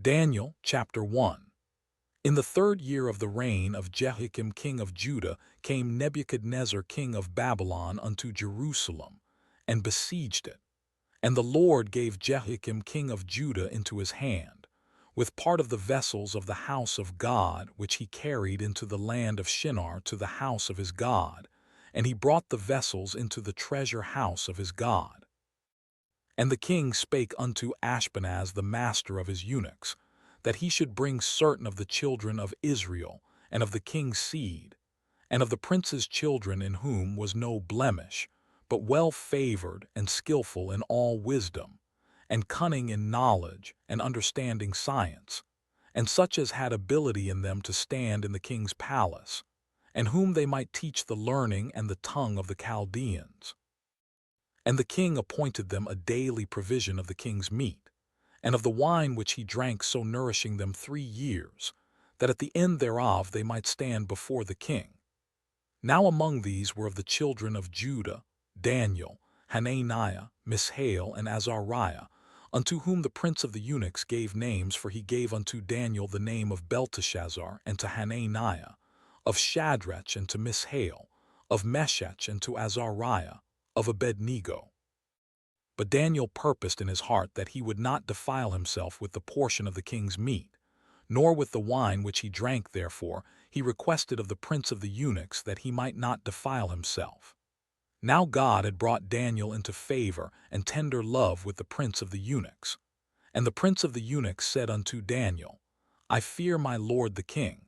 Daniel chapter 1. In the 3rd year of the reign of Jehoiakim king of Judah came Nebuchadnezzar king of Babylon unto Jerusalem, and besieged it. And the Lord gave Jehoiakim king of Judah into his hand, with part of the vessels of the house of God which he carried into the land of Shinar to the house of his God, and he brought the vessels into the treasure house of his God. And the king spake unto Ashpenaz the master of his eunuchs, that he should bring certain of the children of Israel, and of the king's seed, and of the prince's children in whom was no blemish, but well-favored and skillful in all wisdom, and cunning in knowledge and understanding science, and such as had ability in them to stand in the king's palace, and whom they might teach the learning and the tongue of the Chaldeans. And the king appointed them a daily provision of the king's meat, and of the wine which he drank, so nourishing them 3 years, that at the end thereof they might stand before the king. Now among these were of the children of Judah, Daniel, Hananiah, Mishael, and Azariah, unto whom the prince of the eunuchs gave names, for he gave unto Daniel the name of Belteshazzar, and to Hananiah, of Shadrach, and to Mishael, of Meshach, and to Azariah, of Abednego. But Daniel purposed in his heart that he would not defile himself with the portion of the king's meat, nor with the wine which he drank. Therefore he requested of the prince of the eunuchs that he might not defile himself. Now God had brought Daniel into favor and tender love with the prince of the eunuchs. And the prince of the eunuchs said unto Daniel, I fear my lord the king,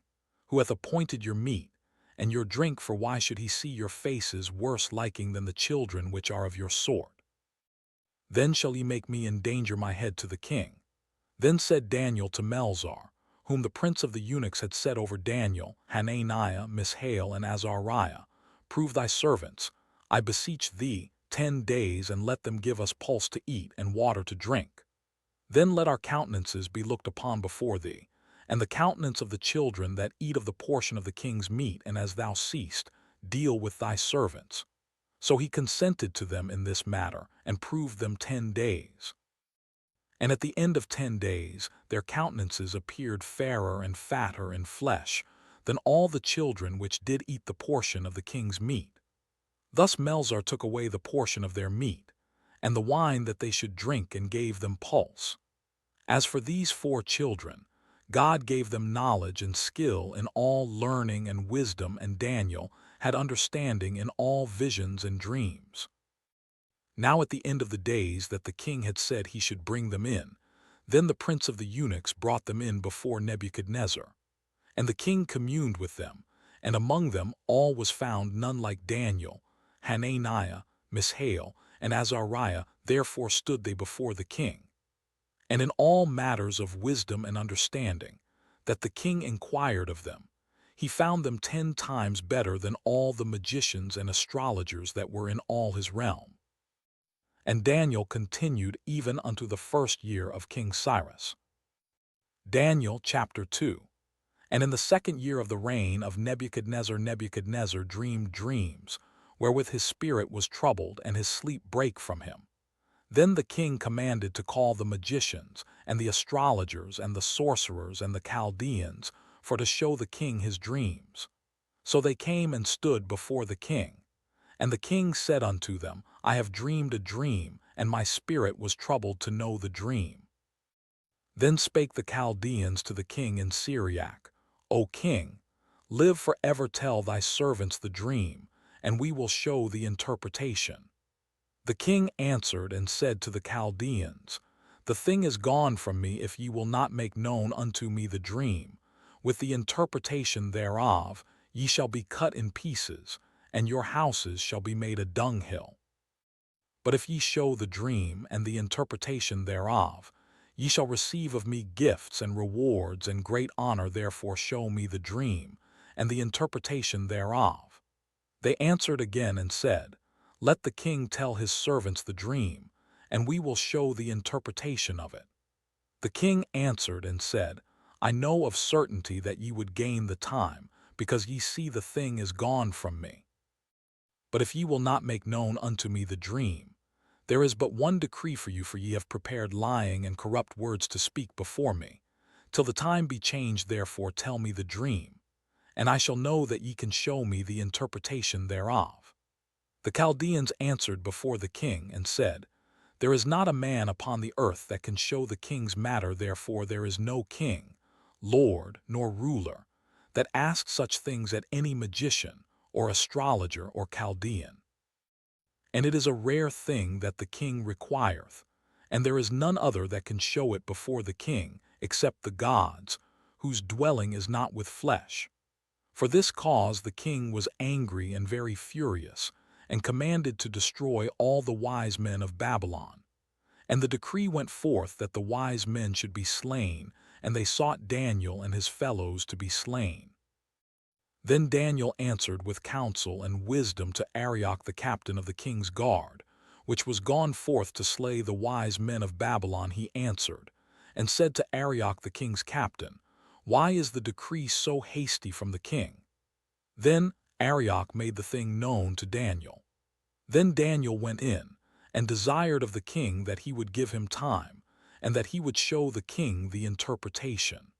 who hath appointed your meat and your drink, for why should he see your faces worse liking than the children which are of your sort? Then shall ye make me endanger my head to the king. Then said Daniel to Melzar, whom the prince of the eunuchs had set over Daniel, Hananiah, Mishael, and Azariah, Prove thy servants, I beseech thee, 10 days, and let them give us pulse to eat and water to drink. Then let our countenances be looked upon before thee, and the countenance of the children that eat of the portion of the king's meat, and as thou seest, deal with thy servants. So he consented to them in this matter, and proved them 10 days. And at the end of 10 days their countenances appeared fairer and fatter in flesh than all the children which did eat the portion of the king's meat. Thus Melzar took away the portion of their meat, and the wine that they should drink, and gave them pulse. As for these 4 children, God gave them knowledge and skill in all learning and wisdom, and Daniel had understanding in all visions and dreams. Now at the end of the days that the king had said he should bring them in, then the prince of the eunuchs brought them in before Nebuchadnezzar. And the king communed with them, and among them all was found none like Daniel, Hananiah, Mishael, and Azariah. Therefore stood they before the king. And in all matters of wisdom and understanding, that the king inquired of them, he found them 10 times better than all the magicians and astrologers that were in all his realm. And Daniel continued even unto the 1st year of King Cyrus. Daniel chapter 2. And in the 2nd year of the reign of Nebuchadnezzar, Nebuchadnezzar dreamed dreams, wherewith his spirit was troubled, and his sleep brake from him. Then the king commanded to call the magicians, and the astrologers, and the sorcerers, and the Chaldeans, for to show the king his dreams. So they came and stood before the king. And the king said unto them, I have dreamed a dream, and my spirit was troubled to know the dream. Then spake the Chaldeans to the king in Syriac, O king, live for ever, tell thy servants the dream, and we will show the interpretation. The king answered and said to the Chaldeans, The thing is gone from me, if ye will not make known unto me the dream. With the interpretation thereof ye shall be cut in pieces, and your houses shall be made a dunghill. But if ye show the dream and the interpretation thereof, ye shall receive of me gifts and rewards and great honor. Therefore show me the dream and the interpretation thereof. They answered again and said, Let the king tell his servants the dream, and we will show the interpretation of it. The king answered and said, I know of certainty that ye would gain the time, because ye see the thing is gone from me. But if ye will not make known unto me the dream, there is but one decree for you, for ye have prepared lying and corrupt words to speak before me, Till the time be changed, therefore tell me the dream, and I shall know that ye can show me the interpretation thereof. The Chaldeans answered before the king, and said, There is not a man upon the earth that can show the king's matter, therefore there is no king, lord, nor ruler, that asks such things at any magician, or astrologer, or Chaldean. And it is a rare thing that the king requireth, and there is none other that can show it before the king, except the gods, whose dwelling is not with flesh. For this cause the king was angry and very furious, and commanded to destroy all the wise men of Babylon. And the decree went forth that the wise men should be slain, and they sought Daniel and his fellows to be slain. Then Daniel answered with counsel and wisdom to Arioch the captain of the king's guard, which was gone forth to slay the wise men of Babylon. He answered, and said to Arioch the king's captain, Why is the decree so hasty from the king? Then Arioch made the thing known to Daniel. Then Daniel went in, and desired of the king that he would give him time, and that he would show the king the interpretation.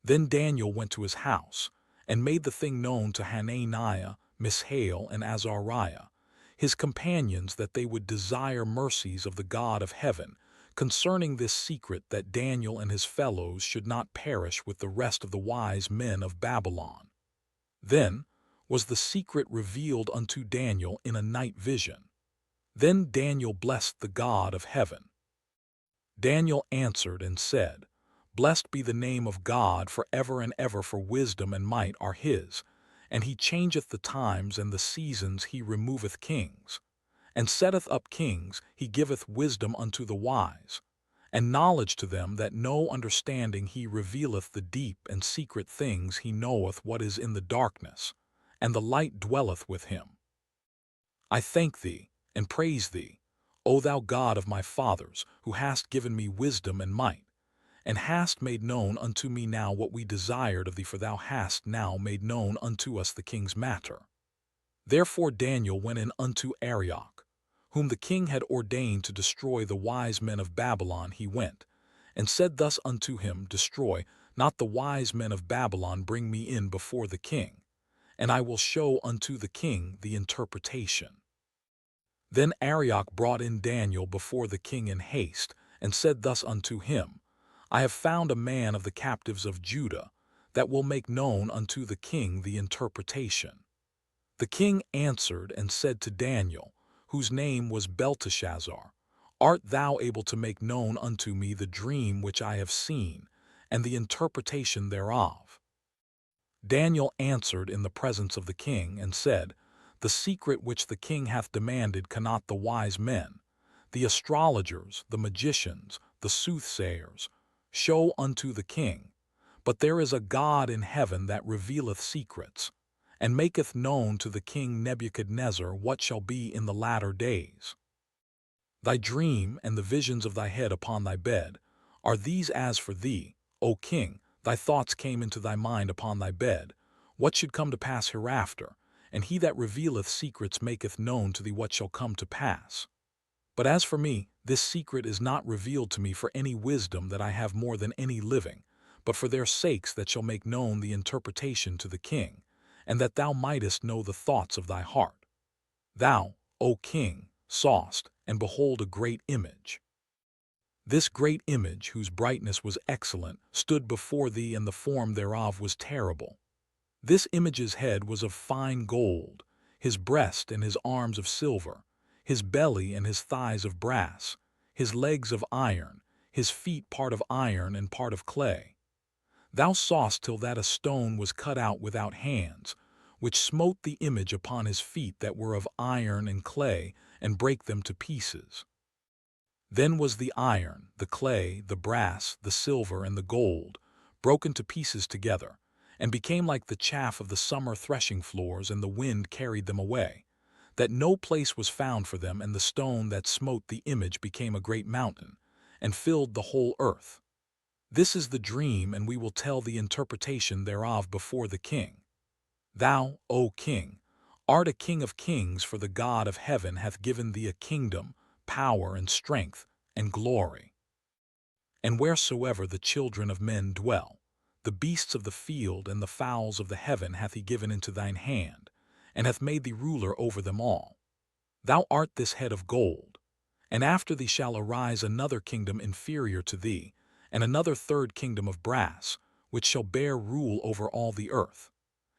Then Daniel went to his house, and made the thing known to Hananiah, Mishael, and Azariah, his companions, that they would desire mercies of the God of heaven concerning this secret, that Daniel and his fellows should not perish with the rest of the wise men of Babylon. Then was the secret revealed unto Daniel in a night vision. Then Daniel blessed the God of heaven. Daniel answered and said, Blessed be the name of God for ever and ever, for wisdom and might are his, and he changeth the times and the seasons, he removeth kings, and setteth up kings, he giveth wisdom unto the wise, and knowledge to them that know understanding, he revealeth the deep and secret things, he knoweth what is in the darkness, and the light dwelleth with him. I thank thee, and praise thee, O thou God of my fathers, who hast given me wisdom and might, and hast made known unto me now what we desired of thee, for thou hast now made known unto us the king's matter. Therefore Daniel went in unto Arioch, whom the king had ordained to destroy the wise men of Babylon. He went, and said thus unto him, Destroy not the wise men of Babylon, bring me in before the king, and I will show unto the king the interpretation. Then Arioch brought in Daniel before the king in haste, and said thus unto him, I have found a man of the captives of Judah, that will make known unto the king the interpretation. The king answered and said to Daniel, whose name was Belteshazzar, Art thou able to make known unto me the dream which I have seen, and the interpretation thereof? Daniel answered in the presence of the king, and said, The secret which the king hath demanded cannot the wise men, the astrologers, the magicians, the soothsayers, show unto the king, but there is a God in heaven that revealeth secrets, and maketh known to the king Nebuchadnezzar what shall be in the latter days. Thy dream and the visions of thy head upon thy bed are these. As for thee, O king, thy thoughts came into thy mind upon thy bed, what should come to pass hereafter, and he that revealeth secrets maketh known to thee what shall come to pass. But as for me, this secret is not revealed to me for any wisdom that I have more than any living, but for their sakes that shall make known the interpretation to the king, and that thou mightest know the thoughts of thy heart. Thou, O king, sawest, and behold, a great image. This great image, whose brightness was excellent, stood before thee, and the form thereof was terrible. This image's head was of fine gold, his breast and his arms of silver, his belly and his thighs of brass, his legs of iron, his feet part of iron and part of clay. Thou sawest till that a stone was cut out without hands, which smote the image upon his feet that were of iron and clay, and brake them to pieces. Then was the iron, the clay, the brass, the silver, and the gold broken to pieces together, and became like the chaff of the summer threshing floors, and the wind carried them away, that no place was found for them, and the stone that smote the image became a great mountain, and filled the whole earth. This is the dream, and we will tell the interpretation thereof before the king. Thou, O king, art a king of kings, for the God of heaven hath given thee a kingdom, power, and strength, and glory. and wheresoever the children of men dwell. The beasts of the field and the fowls of the heaven hath he given into thine hand, and hath made thee ruler over them all. Thou art this head of gold. And after thee shall arise another kingdom inferior to thee, and another third kingdom of brass, which shall bear rule over all the earth.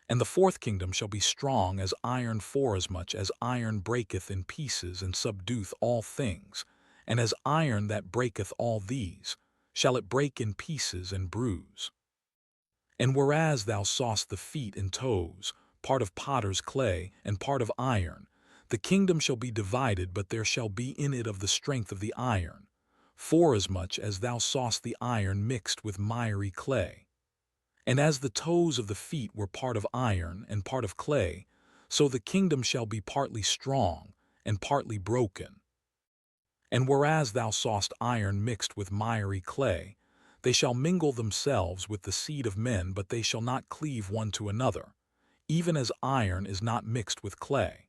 And the fourth kingdom shall be strong as iron, forasmuch as iron breaketh in pieces and subdueth all things, and as iron that breaketh all these, shall it break in pieces and bruise. And whereas thou sawest the feet and toes, part of potter's clay and part of iron, the kingdom shall be divided, but there shall be in it of the strength of the iron, forasmuch as thou sawest the iron mixed with miry clay. And as the toes of the feet were part of iron and part of clay, so the kingdom shall be partly strong and partly broken. And whereas thou sawest iron mixed with miry clay, they shall mingle themselves with the seed of men, but they shall not cleave one to another, even as iron is not mixed with clay.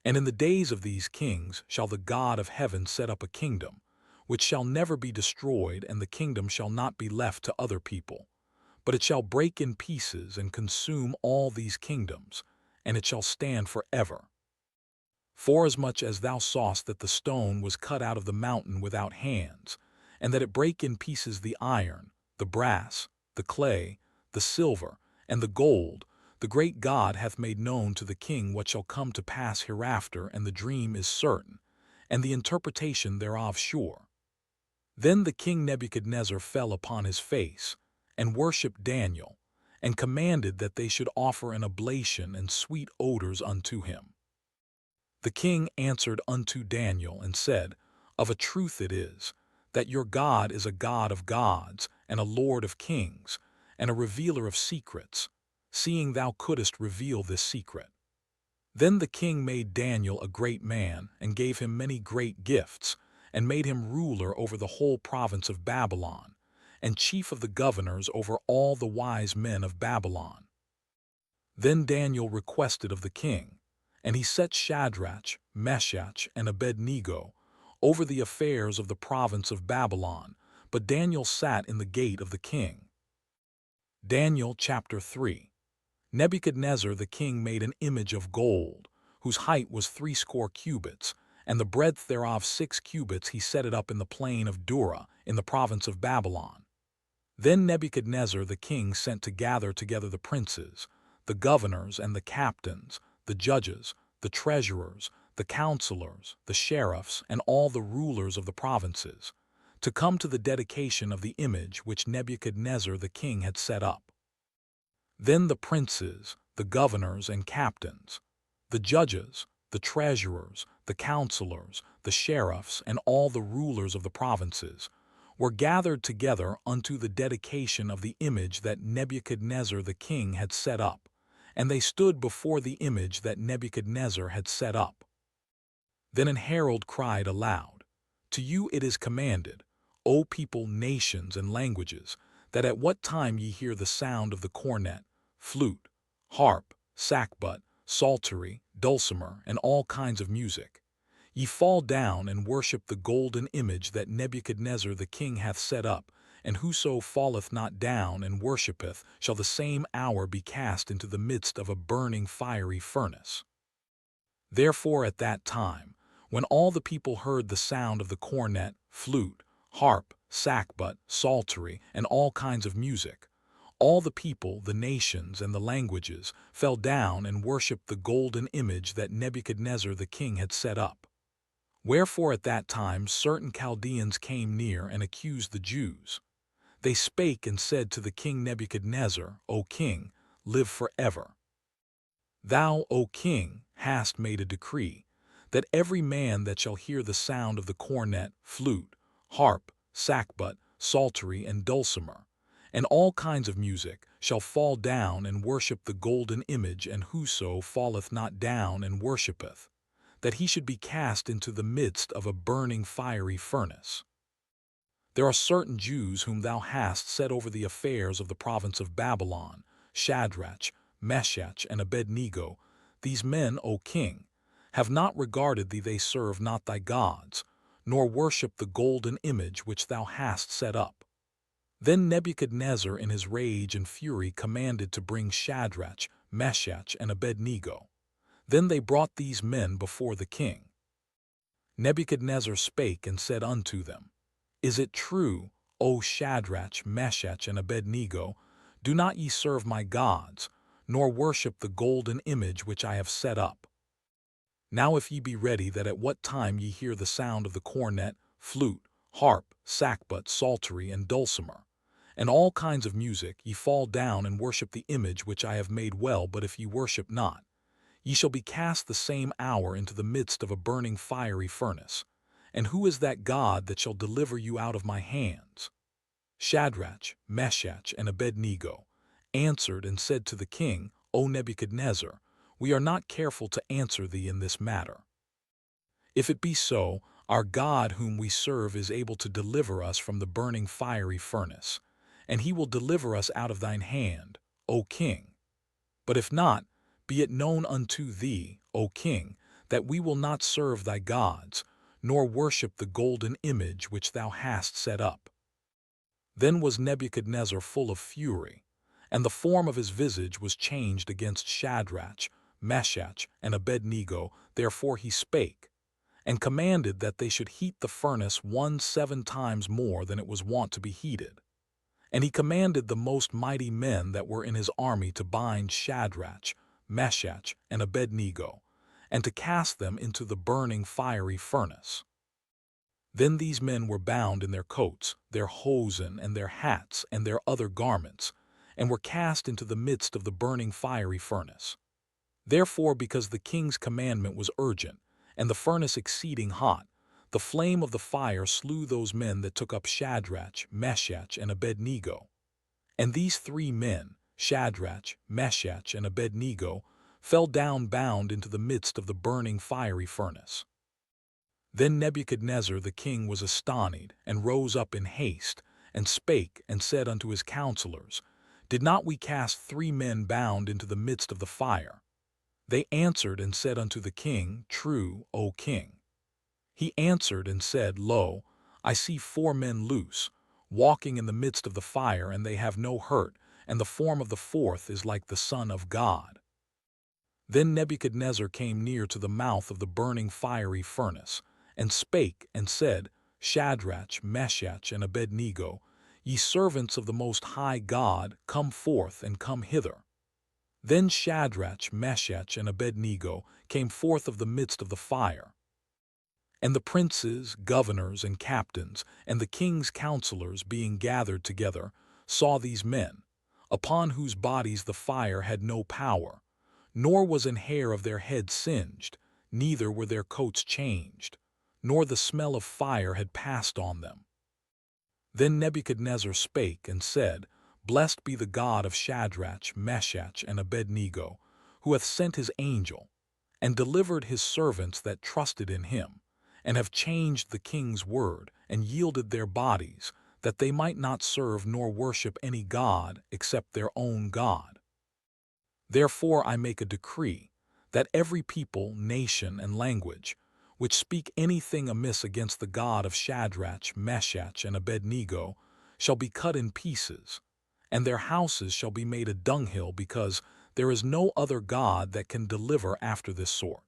And in the days of these kings shall the God of heaven set up a kingdom, which shall never be destroyed, and the kingdom shall not be left to other people, but it shall break in pieces and consume all these kingdoms, and it shall stand forever. Forasmuch as thou sawest that the stone was cut out of the mountain without hands, and that it brake in pieces the iron, the brass, the clay, the silver, and the gold, the great God hath made known to the king what shall come to pass hereafter, and the dream is certain, and the interpretation thereof sure. Then the king Nebuchadnezzar fell upon his face, and worshipped Daniel, and commanded that they should offer an oblation and sweet odors unto him. The king answered unto Daniel and said, Of a truth it is, that your God is a God of gods, and a Lord of kings, and a revealer of secrets, seeing thou couldest reveal this secret. Then the king made Daniel a great man, and gave him many great gifts, and made him ruler over the whole province of Babylon, and chief of the governors over all the wise men of Babylon. Then Daniel requested of the king, and he set Shadrach, Meshach, and Abednego over the affairs of the province of Babylon, but Daniel sat in the gate of the king. Daniel chapter 3. Nebuchadnezzar the king made an image of gold, whose height was 60 cubits, and the breadth thereof 6 cubits. He set it up in the plain of Dura, in the province of Babylon. Then Nebuchadnezzar the king sent to gather together the princes, the governors and the captains, the judges, the treasurers, the counselors, the sheriffs, and all the rulers of the provinces, to come to the dedication of the image which Nebuchadnezzar the king had set up. Then the princes, the governors and captains, the judges, the treasurers, the counselors, the sheriffs, and all the rulers of the provinces were gathered together unto the dedication of the image that Nebuchadnezzar the king had set up, and they stood before the image that Nebuchadnezzar had set up. Then an herald cried aloud, To you it is commanded, O people, nations, and languages, that at what time ye hear the sound of the cornet, flute, harp, sackbut, psaltery, dulcimer, and all kinds of music, ye fall down and worship the golden image that Nebuchadnezzar the king hath set up, and whoso falleth not down and worshippeth shall the same hour be cast into the midst of a burning fiery furnace. Therefore at that time, when all the people heard the sound of the cornet, flute, harp, sackbut, psaltery, and all kinds of music, all the people, the nations, and the languages fell down and worshipped the golden image that Nebuchadnezzar the king had set up. Wherefore at that time certain Chaldeans came near and accused the Jews. They spake and said to the king Nebuchadnezzar, O king, live forever. Thou, O king, hast made a decree, that every man that shall hear the sound of the cornet, flute, harp, sackbut, psaltery, and dulcimer, and all kinds of music, shall fall down and worship the golden image, and whoso falleth not down and worshippeth, that he should be cast into the midst of a burning fiery furnace. There are certain Jews whom thou hast set over the affairs of the province of Babylon, Shadrach, Meshach, and Abednego. These men, O king, have not regarded thee, they serve not thy gods, nor worship the golden image which thou hast set up. Then Nebuchadnezzar in his rage and fury commanded to bring Shadrach, Meshach, and Abednego. Then they brought these men before the king. Nebuchadnezzar spake and said unto them, Is it true, O Shadrach, Meshach, and Abednego, do not ye serve my gods, nor worship the golden image which I have set up? Now if ye be ready that at what time ye hear the sound of the cornet, flute, harp, sackbut, psaltery, and dulcimer, and all kinds of music, ye fall down and worship the image which I have made well, but if ye worship not, ye shall be cast the same hour into the midst of a burning fiery furnace. And who is that God that shall deliver you out of my hands? Shadrach, Meshach, and Abednego answered and said to the king, O Nebuchadnezzar, we are not careful to answer thee in this matter. If it be so, our God whom we serve is able to deliver us from the burning fiery furnace, and he will deliver us out of thine hand, O king. But if not, be it known unto thee, O king, that we will not serve thy gods, nor worship the golden image which thou hast set up. Then was Nebuchadnezzar full of fury, and the form of his visage was changed against Shadrach, Meshach, and Abednego. Therefore he spake, and commanded that they should heat the furnace 7 times more than it was wont to be heated. And he commanded the most mighty men that were in his army to bind Shadrach, Meshach, and Abednego, and to cast them into the burning fiery furnace. Then these men were bound in their coats, their hosen, and their hats, and their other garments, and were cast into the midst of the burning fiery furnace. Therefore, because the king's commandment was urgent, and the furnace exceeding hot, the flame of the fire slew those men that took up Shadrach, Meshach, and Abednego. And these 3 men, Shadrach, Meshach, and Abednego, fell down bound into the midst of the burning fiery furnace. Then Nebuchadnezzar the king was astonied, and rose up in haste, and spake and said unto his counselors, Did not we cast 3 men bound into the midst of the fire? They answered and said unto the king, True, O king. He answered and said, Lo, I see 4 men loose, walking in the midst of the fire, and they have no hurt, and the form of the 4th is like the Son of God. Then Nebuchadnezzar came near to the mouth of the burning fiery furnace, and spake and said, Shadrach, Meshach, and Abednego, ye servants of the Most High God, come forth and come hither. Then Shadrach, Meshach, and Abednego came forth of the midst of the fire. And the princes, governors, and captains, and the king's counselors being gathered together, saw these men, upon whose bodies the fire had no power, nor was an hair of their head singed, neither were their coats changed, nor the smell of fire had passed on them. Then Nebuchadnezzar spake and said, Blessed be the God of Shadrach, Meshach, and Abednego, who hath sent his angel, and delivered his servants that trusted in him, and have changed the king's word, and yielded their bodies, that they might not serve nor worship any god except their own God. Therefore I make a decree, that every people, nation, and language, which speak anything amiss against the God of Shadrach, Meshach, and Abednego, shall be cut in pieces, and their houses shall be made a dunghill, because there is no other God that can deliver after this sort.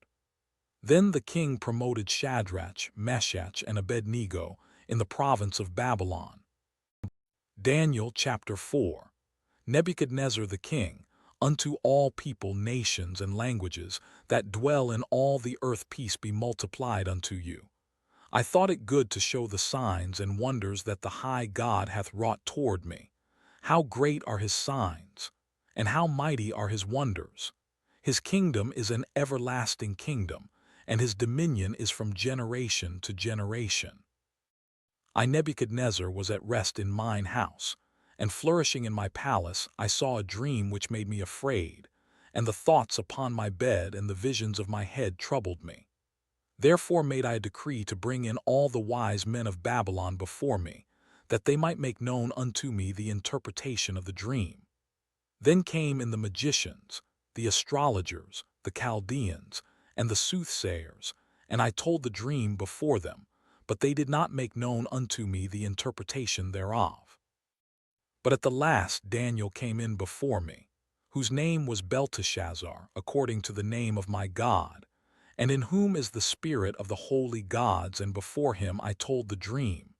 Then the king promoted Shadrach, Meshach, and Abednego in the province of Babylon. Daniel chapter 4. Nebuchadnezzar the king, unto all people, nations, and languages that dwell in all the earth, peace be multiplied unto you. I thought it good to show the signs and wonders that the high God hath wrought toward me. How great are his signs, and how mighty are his wonders! His kingdom is an everlasting kingdom, and his dominion is from generation to generation. I, Nebuchadnezzar, was at rest in mine house, and flourishing in my palace, I saw a dream which made me afraid, and the thoughts upon my bed and the visions of my head troubled me. Therefore made I a decree to bring in all the wise men of Babylon before me, that they might make known unto me the interpretation of the dream. Then came in the magicians, the astrologers, the Chaldeans, and the soothsayers, and I told the dream before them, but they did not make known unto me the interpretation thereof. But at the last Daniel came in before me, whose name was Belteshazzar, according to the name of my God, and in whom is the spirit of the holy gods, and before him I told the dream,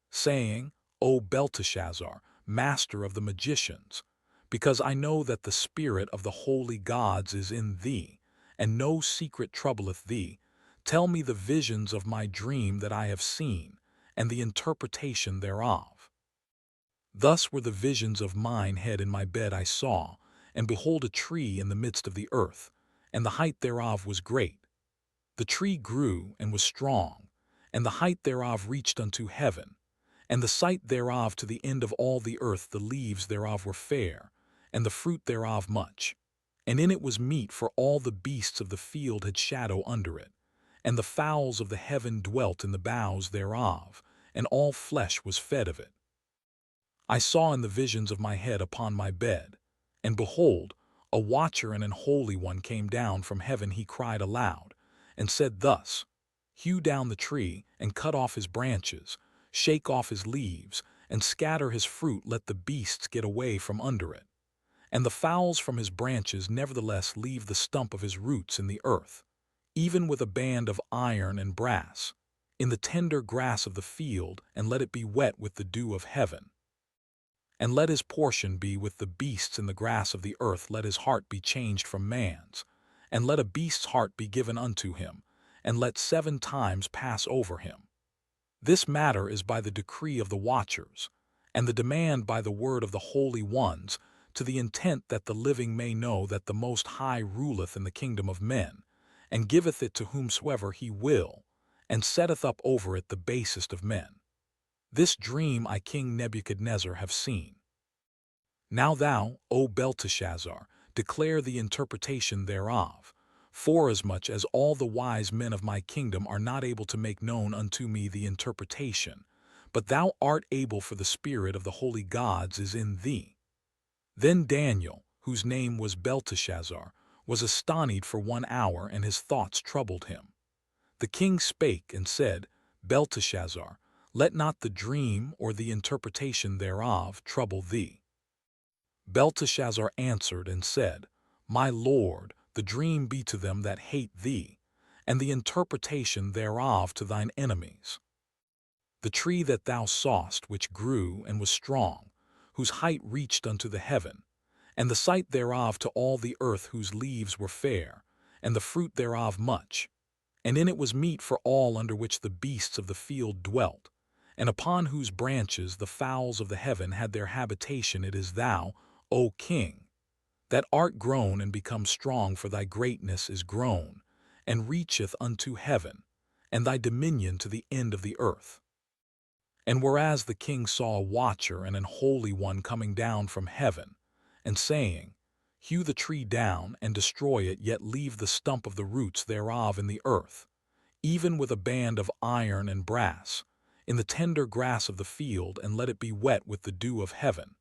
saying, O Belteshazzar, master of the magicians, because I know that the spirit of the holy gods is in thee, and no secret troubleth thee, tell me the visions of my dream that I have seen, and the interpretation thereof. Thus were the visions of mine head in my bed I saw, and behold a tree in the midst of the earth, and the height thereof was great. The tree grew and was strong, and the height thereof reached unto heaven, and the sight thereof to the end of all the earth. The leaves thereof were fair, and the fruit thereof much. And in it was meat, for all the beasts of the field had shadow under it, and the fowls of the heaven dwelt in the boughs thereof, and all flesh was fed of it. I saw in the visions of my head upon my bed, and behold, a watcher and an holy one came down from heaven. He cried aloud, and said thus, Hew down the tree, and cut off his branches, shake off his leaves, and scatter his fruit. Let the beasts get away from under it. And the fowls from his branches nevertheless leave the stump of his roots in the earth, even with a band of iron and brass, in the tender grass of the field, and let it be wet with the dew of heaven. And let his portion be with the beasts in the grass of the earth. Let his heart be changed from man's, and let a beast's heart be given unto him, and let 7 times pass over him. This matter is by the decree of the watchers, and the demand by the word of the holy ones, to the intent that the living may know that the Most High ruleth in the kingdom of men, and giveth it to whomsoever he will, and setteth up over it the basest of men. This dream I, King Nebuchadnezzar, have seen. Now thou, O Belteshazzar, declare the interpretation thereof, forasmuch as all the wise men of my kingdom are not able to make known unto me the interpretation, but thou art able, for the spirit of the holy gods is in thee. Then Daniel, whose name was Belteshazzar, was astonied for 1 hour, and his thoughts troubled him. The king spake and said, Belteshazzar, let not the dream or the interpretation thereof trouble thee. Belteshazzar answered and said, My lord, the dream be to them that hate thee, and the interpretation thereof to thine enemies. The tree that thou sawest, which grew and was strong, whose height reached unto the heaven, and the sight thereof to all the earth, whose leaves were fair, and the fruit thereof much, and in it was meat for all, under which the beasts of the field dwelt, and upon whose branches the fowls of the heaven had their habitation. It is thou, O king, that art grown and become strong, for thy greatness is grown, and reacheth unto heaven, and thy dominion to the end of the earth. And whereas the king saw a watcher and an holy one coming down from heaven, and saying, Hew the tree down and destroy it, yet leave the stump of the roots thereof in the earth, even with a band of iron and brass, in the tender grass of the field, and let it be wet with the dew of heaven,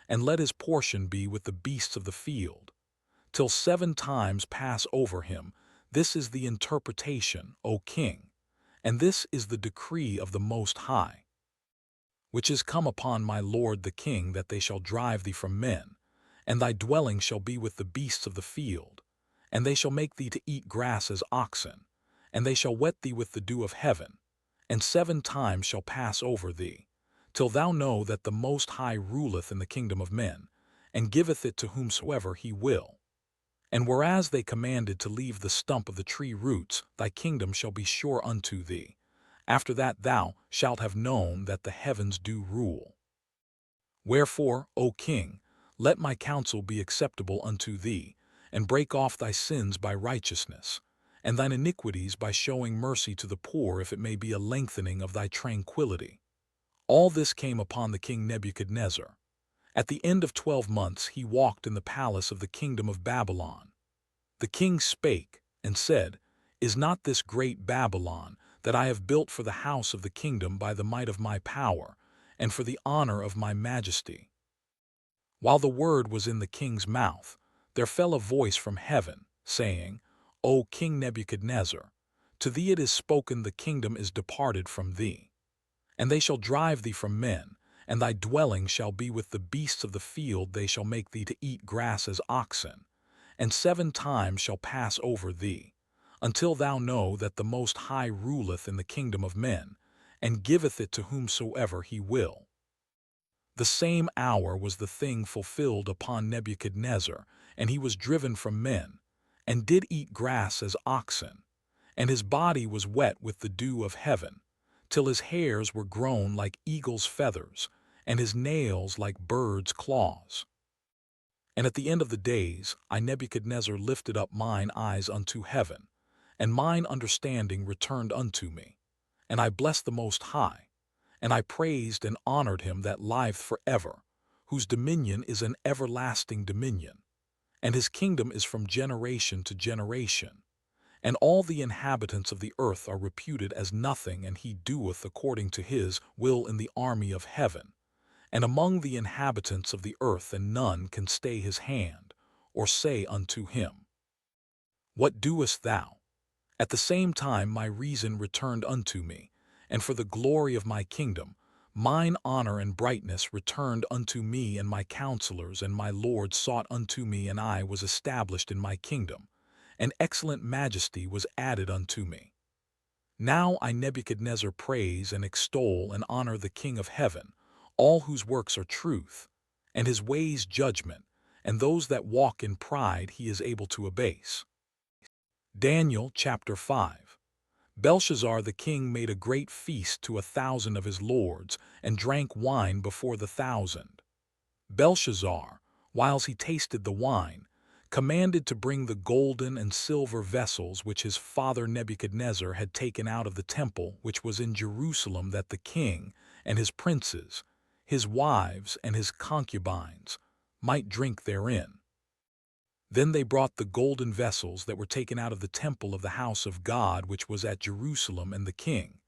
and let his portion be with the beasts of the field, till 7 times pass over him. This is the interpretation, O king, and this is the decree of the Most High, which is come upon my lord the king, that they shall drive thee from men, and thy dwelling shall be with the beasts of the field, and they shall make thee to eat grass as oxen, and they shall wet thee with the dew of heaven, and 7 times shall pass over thee, till thou know that the Most High ruleth in the kingdom of men, and giveth it to whomsoever he will. And whereas they commanded to leave the stump of the tree roots, thy kingdom shall be sure unto thee. After that thou shalt have known that the heavens do rule. Wherefore, O king, let my counsel be acceptable unto thee, and break off thy sins by righteousness, and thine iniquities by showing mercy to the poor, if it may be a lengthening of thy tranquility. All this came upon the king Nebuchadnezzar. At the end of 12 months he walked in the palace of the kingdom of Babylon. The king spake and said, Is not this great Babylon, that I have built for the house of the kingdom by the might of my power, and for the honor of my majesty? While the word was in the king's mouth, there fell a voice from heaven, saying, O King Nebuchadnezzar, To thee it is spoken, the kingdom is departed from thee. And they shall drive thee from men, and thy dwelling shall be with the beasts of the field. They shall make thee to eat grass as oxen, and 7 times shall pass over thee, until thou know that the Most High ruleth in the kingdom of men, and giveth it to whomsoever he will. The same hour was the thing fulfilled upon Nebuchadnezzar, and he was driven from men, and did eat grass as oxen, and his body was wet with the dew of heaven, till his hairs were grown like eagle's feathers, and his nails like birds' claws. And at the end of the days I Nebuchadnezzar lifted up mine eyes unto heaven, and mine understanding returned unto me, and I blessed the Most High, and I praised and honored him that liveth forever, whose dominion is an everlasting dominion, and his kingdom is from generation to generation. And all the inhabitants of the earth are reputed as nothing, and he doeth according to his will in the army of heaven, and among the inhabitants of the earth, and none can stay his hand, or say unto him, What doest thou? At the same time my reason returned unto me, and for the glory of my kingdom, mine honor and brightness returned unto me, and my counselors and my lords sought unto me, and I was established in my kingdom, and excellent majesty was added unto me. Now I Nebuchadnezzar praise and extol and honor the King of heaven, all whose works are truth, and his ways judgment, and those that walk in pride he is able to abase. Daniel chapter 5. Belshazzar the king made a great feast to 1,000 of his lords, and drank wine before the 1,000. Belshazzar, whiles he tasted the wine, commanded to bring the golden and silver vessels which his father Nebuchadnezzar had taken out of the temple which was in Jerusalem, that the king and his princes, his wives and his concubines, might drink therein. Then they brought the golden vessels that were taken out of the temple of the house of God which was at Jerusalem, and the king,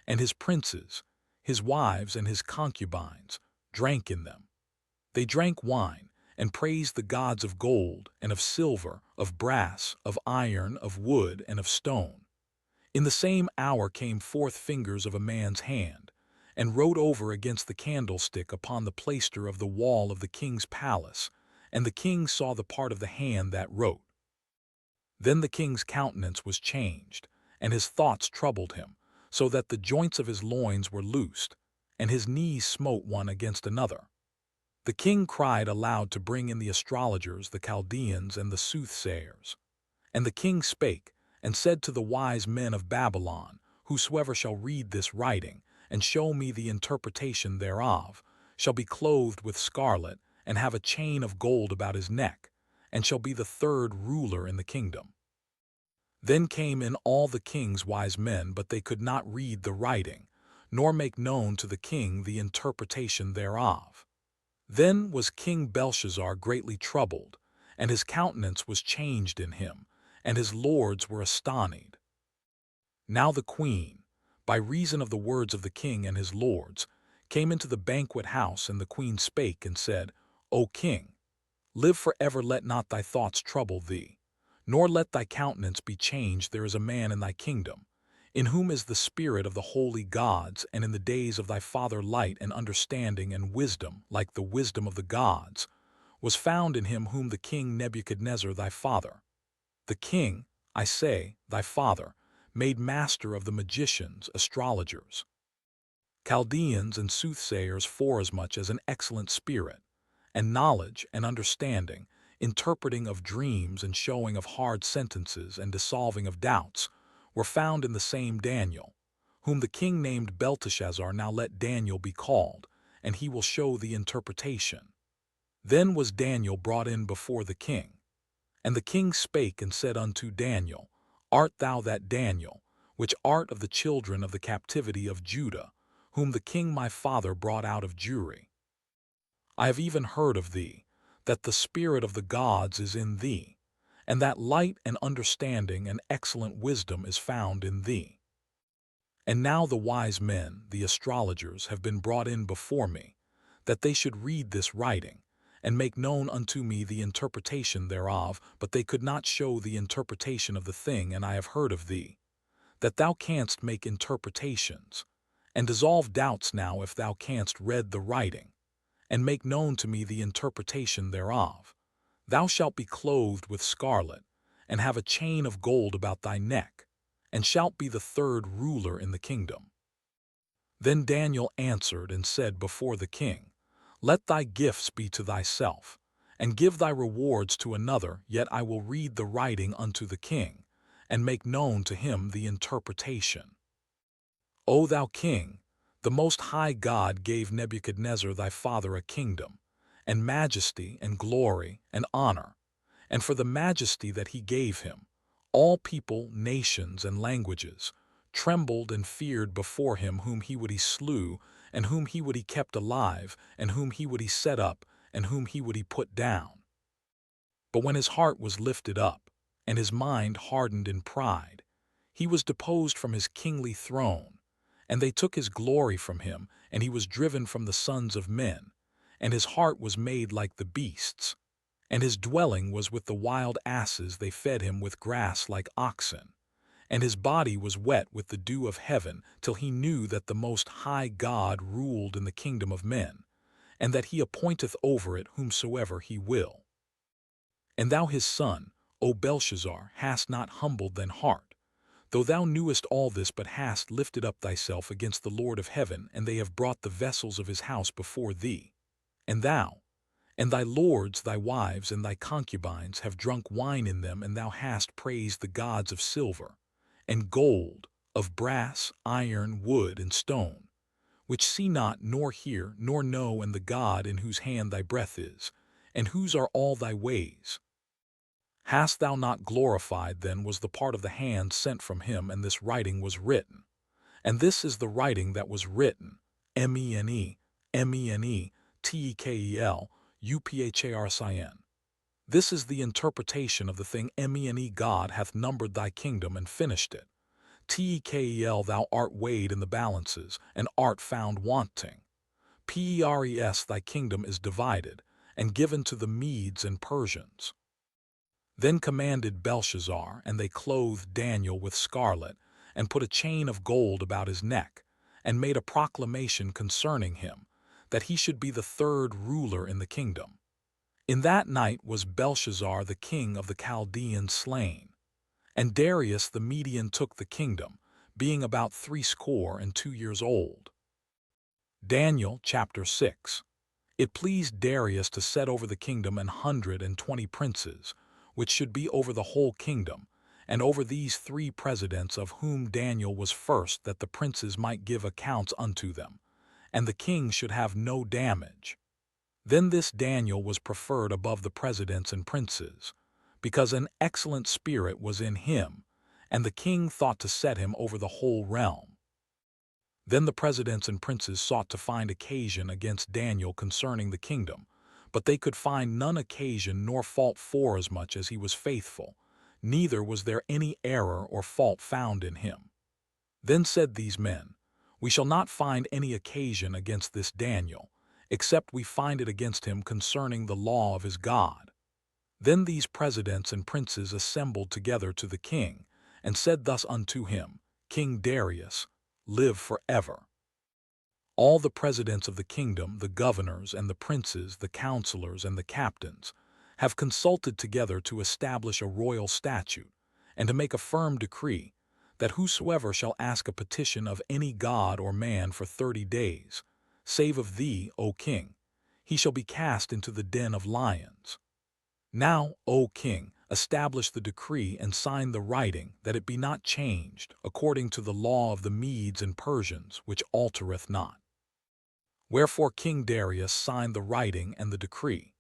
and his princes, his wives and his concubines, drank in them. They drank wine, and praised the gods of gold, and of silver, of brass, of iron, of wood, and of stone. In the same hour came forth fingers of a man's hand, and wrote over against the candlestick upon the plaister of the wall of the king's palace, and the king saw the part of the hand that wrote. Then the king's countenance was changed, and his thoughts troubled him, so that the joints of his loins were loosed, and his knees smote one against another. The king cried aloud to bring in the astrologers, the Chaldeans, and the soothsayers. And the king spake, and said to the wise men of Babylon, Whosoever shall read this writing, and show me the interpretation thereof, shall be clothed with scarlet, and have a chain of gold about his neck, and shall be the 3rd ruler in the kingdom. Then came in all the king's wise men, but they could not read the writing, nor make known to the king the interpretation thereof. Then was King Belshazzar greatly troubled, and his countenance was changed in him, and his lords were astonied. Now the queen, by reason of the words of the king and his lords, came into the banquet house, and the queen spake and said, O king, live forever, let not thy thoughts trouble thee, nor let thy countenance be changed. There is a man in thy kingdom, in whom is the spirit of the holy gods, and in the days of thy father light and understanding and wisdom, like the wisdom of the gods, was found in him, whom the king Nebuchadnezzar thy father, the king, I say, thy father, made master of the magicians, astrologers, Chaldeans, and soothsayers, forasmuch as an excellent spirit, and knowledge and understanding, interpreting of dreams and showing of hard sentences and dissolving of doubts, were found in the same Daniel, whom the king named Belteshazzar. Now let Daniel be called, and he will show the interpretation. Then was Daniel brought in before the king. And the king spake and said unto Daniel, Art thou that Daniel, which art of the children of the captivity of Judah, whom the king my father brought out of Jewry? I have even heard of thee, that the spirit of the gods is in thee, and that light and understanding and excellent wisdom is found in thee. And now the wise men, the astrologers, have been brought in before me, that they should read this writing, and make known unto me the interpretation thereof, but they could not show the interpretation of the thing. And I have heard of thee, that thou canst make interpretations, and dissolve doubts now if thou canst read the writing, and make known to me the interpretation thereof. Thou shalt be clothed with scarlet, and have a chain of gold about thy neck, and shalt be the third ruler in the kingdom. Then Daniel answered and said before the king, Let thy gifts be to thyself, and give thy rewards to another, yet I will read the writing unto the king, and make known to him the interpretation. O thou king, the Most High God gave Nebuchadnezzar thy father a kingdom, and majesty, and glory, and honor, and for the majesty that he gave him, all people, nations, and languages trembled and feared before him whom he would he slew, and whom he would he kept alive, and whom he would he set up, and whom he would he put down. But when his heart was lifted up, and his mind hardened in pride, he was deposed from his kingly throne, and they took his glory from him, and he was driven from the sons of men, and his heart was made like the beasts, and his dwelling was with the wild asses. They fed him with grass like oxen, and his body was wet with the dew of heaven, till he knew that the Most High God ruled in the kingdom of men, and that he appointeth over it whomsoever he will. And thou his son, O Belshazzar, hast not humbled thine heart, though thou knewest all this, but hast lifted up thyself against the Lord of heaven, and they have brought the vessels of his house before thee. And thou, and thy lords, thy wives, and thy concubines have drunk wine in them, and thou hast praised the gods of silver, and gold, of brass, iron, wood, and stone, which see not, nor hear, nor know, and the God in whose hand thy breath is, and whose are all thy ways. Hast thou not glorified? Then was the part of the hand sent from him, and this writing was written. And this is the writing that was written, Mene, Mene, Tekel, Upharsin. This is the interpretation of the thing. Mene, God hath numbered thy kingdom and finished it. Tekel, thou art weighed in the balances, and art found wanting. Pres, thy kingdom is divided, and given to the Medes and Persians. Then commanded Belshazzar, and they clothed Daniel with scarlet, and put a chain of gold about his neck, and made a proclamation concerning him, that he should be the third ruler in the kingdom. In that night was Belshazzar the king of the Chaldeans slain, and Darius the Median took the kingdom, being about 62 years old. Daniel chapter 6. It pleased Darius to set over the kingdom 120 princes, which should be over the whole kingdom, and over these 3 presidents, of whom Daniel was first, that the princes might give accounts unto them, and the king should have no damage. Then this Daniel was preferred above the presidents and princes, because an excellent spirit was in him, and the king thought to set him over the whole realm. Then the presidents and princes sought to find occasion against Daniel concerning the kingdom, but they could find none occasion nor fault, forasmuch as he was faithful, neither was there any error or fault found in him. Then said these men, We shall not find any occasion against this Daniel, except we find it against him concerning the law of his God. Then these presidents and princes assembled together to the king, and said thus unto him, King Darius, live forever. All the presidents of the kingdom, the governors and the princes, the counselors and the captains, have consulted together to establish a royal statute, and to make a firm decree, that whosoever shall ask a petition of any god or man for 30 days, save of thee, O king, he shall be cast into the den of lions. Now, O king, establish the decree and sign the writing, that it be not changed, according to the law of the Medes and Persians, which altereth not. Wherefore King Darius signed the writing and the decree.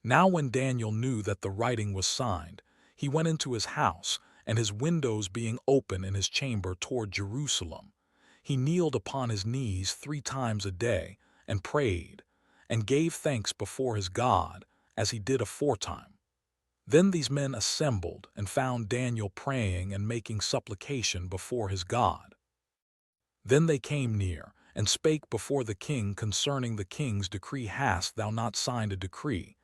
Now when Daniel knew that the writing was signed, he went into his house, and his windows being open in his chamber toward Jerusalem, he kneeled upon his knees 3 times a day, and prayed, and gave thanks before his God, as he did aforetime. Then these men assembled, and found Daniel praying and making supplication before his God. Then they came near, and spake before the king concerning the king's decree. Hast thou not signed a decree,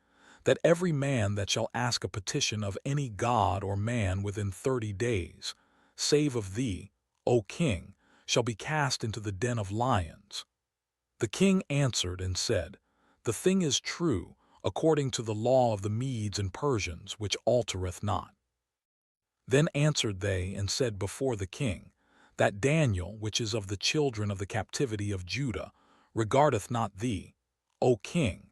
that every man that shall ask a petition of any god or man within 30 days, save of thee, O king, shall be cast into the den of lions." The king answered and said, "The thing is true, according to the law of the Medes and Persians, which altereth not." Then answered they and said before the king, "That Daniel, which is of the children of the captivity of Judah, regardeth not thee, O king,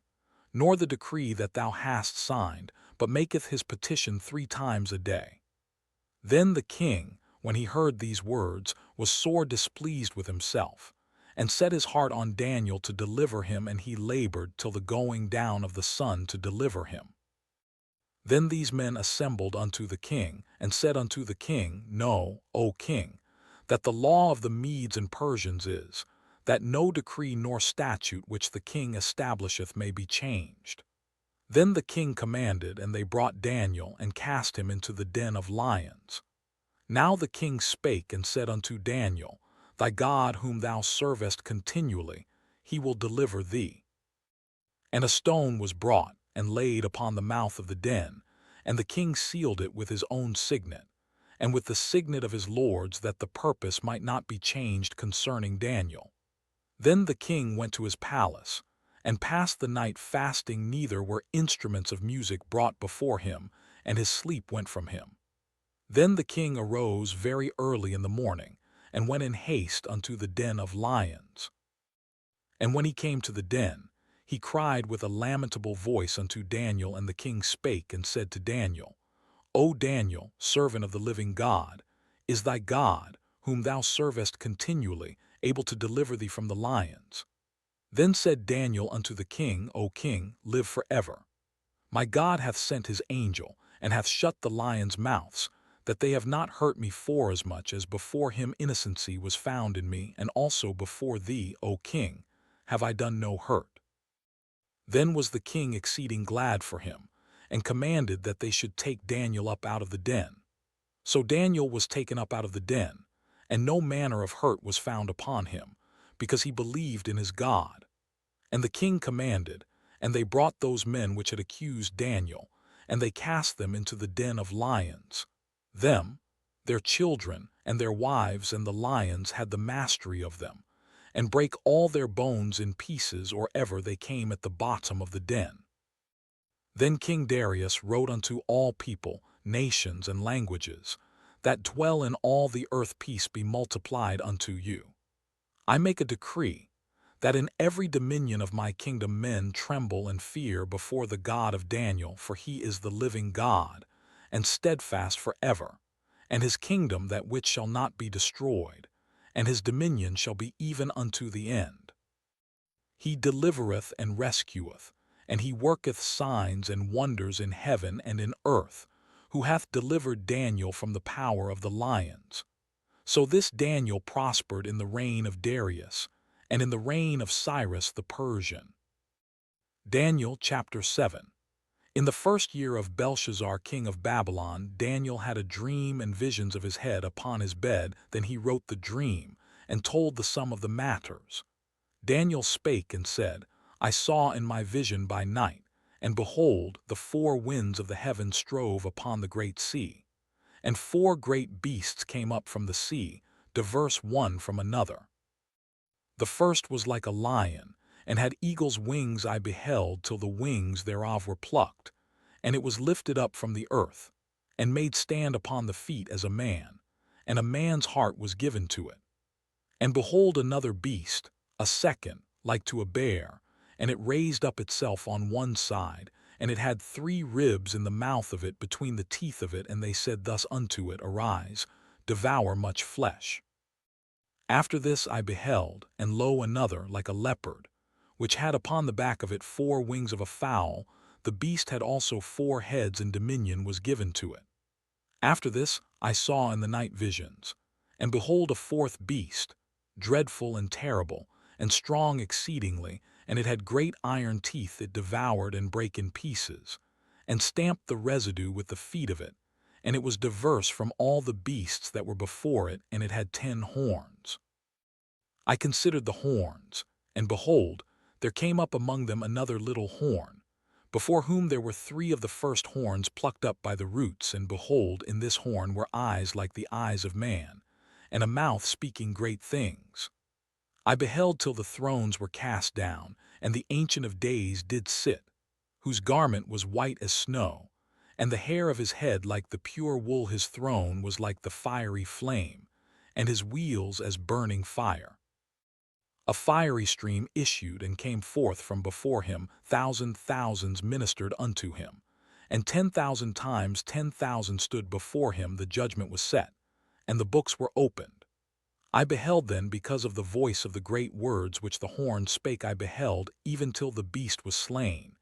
nor the decree that thou hast signed, but maketh his petition 3 times a day." Then the king, when he heard these words, was sore displeased with himself, and set his heart on Daniel to deliver him, and he labored till the going down of the sun to deliver him. Then these men assembled unto the king, and said unto the king, "Know, O king, that the law of the Medes and Persians is, that no decree nor statute which the king establisheth may be changed." Then the king commanded, and they brought Daniel, and cast him into the den of lions. Now the king spake and said unto Daniel, "Thy God whom thou servest continually, he will deliver thee." And a stone was brought, and laid upon the mouth of the den, and the king sealed it with his own signet, and with the signet of his lords, that the purpose might not be changed concerning Daniel. Then the king went to his palace, and passed the night fasting, neither were instruments of music brought before him, and his sleep went from him. Then the king arose very early in the morning, and went in haste unto the den of lions. And when he came to the den, he cried with a lamentable voice unto Daniel, and the king spake and said to Daniel, "O Daniel, servant of the living God, is thy God, whom thou servest continually, able to deliver thee from the lions?" Then said Daniel unto the king, "O king, live forever. My God hath sent his angel, and hath shut the lions' mouths, that they have not hurt me, forasmuch as before him innocency was found in me, and also before thee, O king, have I done no hurt." Then was the king exceeding glad for him, and commanded that they should take Daniel up out of the den. So Daniel was taken up out of the den, and no manner of hurt was found upon him, because he believed in his God. And the king commanded, and they brought those men which had accused Daniel, and they cast them into the den of lions. Them, their children, and their wives, and the lions had the mastery of them, and brake all their bones in pieces or ever they came at the bottom of the den. Then King Darius wrote unto all people, nations, and languages, that dwell in all the earth, peace be multiplied unto you. I make a decree, that in every dominion of my kingdom men tremble and fear before the God of Daniel, for he is the living God, and steadfast forever, and his kingdom that which shall not be destroyed, and his dominion shall be even unto the end. He delivereth and rescueth, and he worketh signs and wonders in heaven and in earth, who hath delivered Daniel from the power of the lions. So this Daniel prospered in the reign of Darius, and in the reign of Cyrus the Persian. Daniel chapter 7. In the 1st year of Belshazzar king of Babylon, Daniel had a dream and visions of his head upon his bed. Then he wrote the dream, and told the sum of the matters. Daniel spake and said, I saw in my vision by night, and behold, the 4 winds of the heaven strove upon the great sea. And 4 great beasts came up from the sea, diverse one from another. The first was like a lion, and had eagle's wings. I beheld till the wings thereof were plucked, and it was lifted up from the earth, and made stand upon the feet as a man, and a man's heart was given to it. And behold another beast, a second, like to a bear, and it raised up itself on one side, and it had 3 ribs in the mouth of it between the teeth of it, and they said thus unto it, Arise, devour much flesh. After this I beheld, and lo, another like a leopard, which had upon the back of it 4 wings of a fowl. The beast had also 4 heads, and dominion was given to it. After this I saw in the night visions, and behold a 4th beast, dreadful and terrible, and strong exceedingly, and it had great iron teeth. It devoured and brake in pieces, and stamped the residue with the feet of it, and it was diverse from all the beasts that were before it, and it had 10 horns. I considered the horns, and behold, there came up among them another little horn, before whom there were 3 of the first horns plucked up by the roots, and behold, in this horn were eyes like the eyes of man, and a mouth speaking great things. I beheld till the thrones were cast down, and the Ancient of Days did sit, whose garment was white as snow, and the hair of his head like the pure wool. His throne was like the fiery flame, and his wheels as burning fire. A fiery stream issued and came forth from before him. Thousands ministered unto him, and 10,000 times 10,000 stood before him. The judgment was set, and the books were opened. I beheld then, because of the voice of the great words which the horn spake, I beheld even till the beast was slain,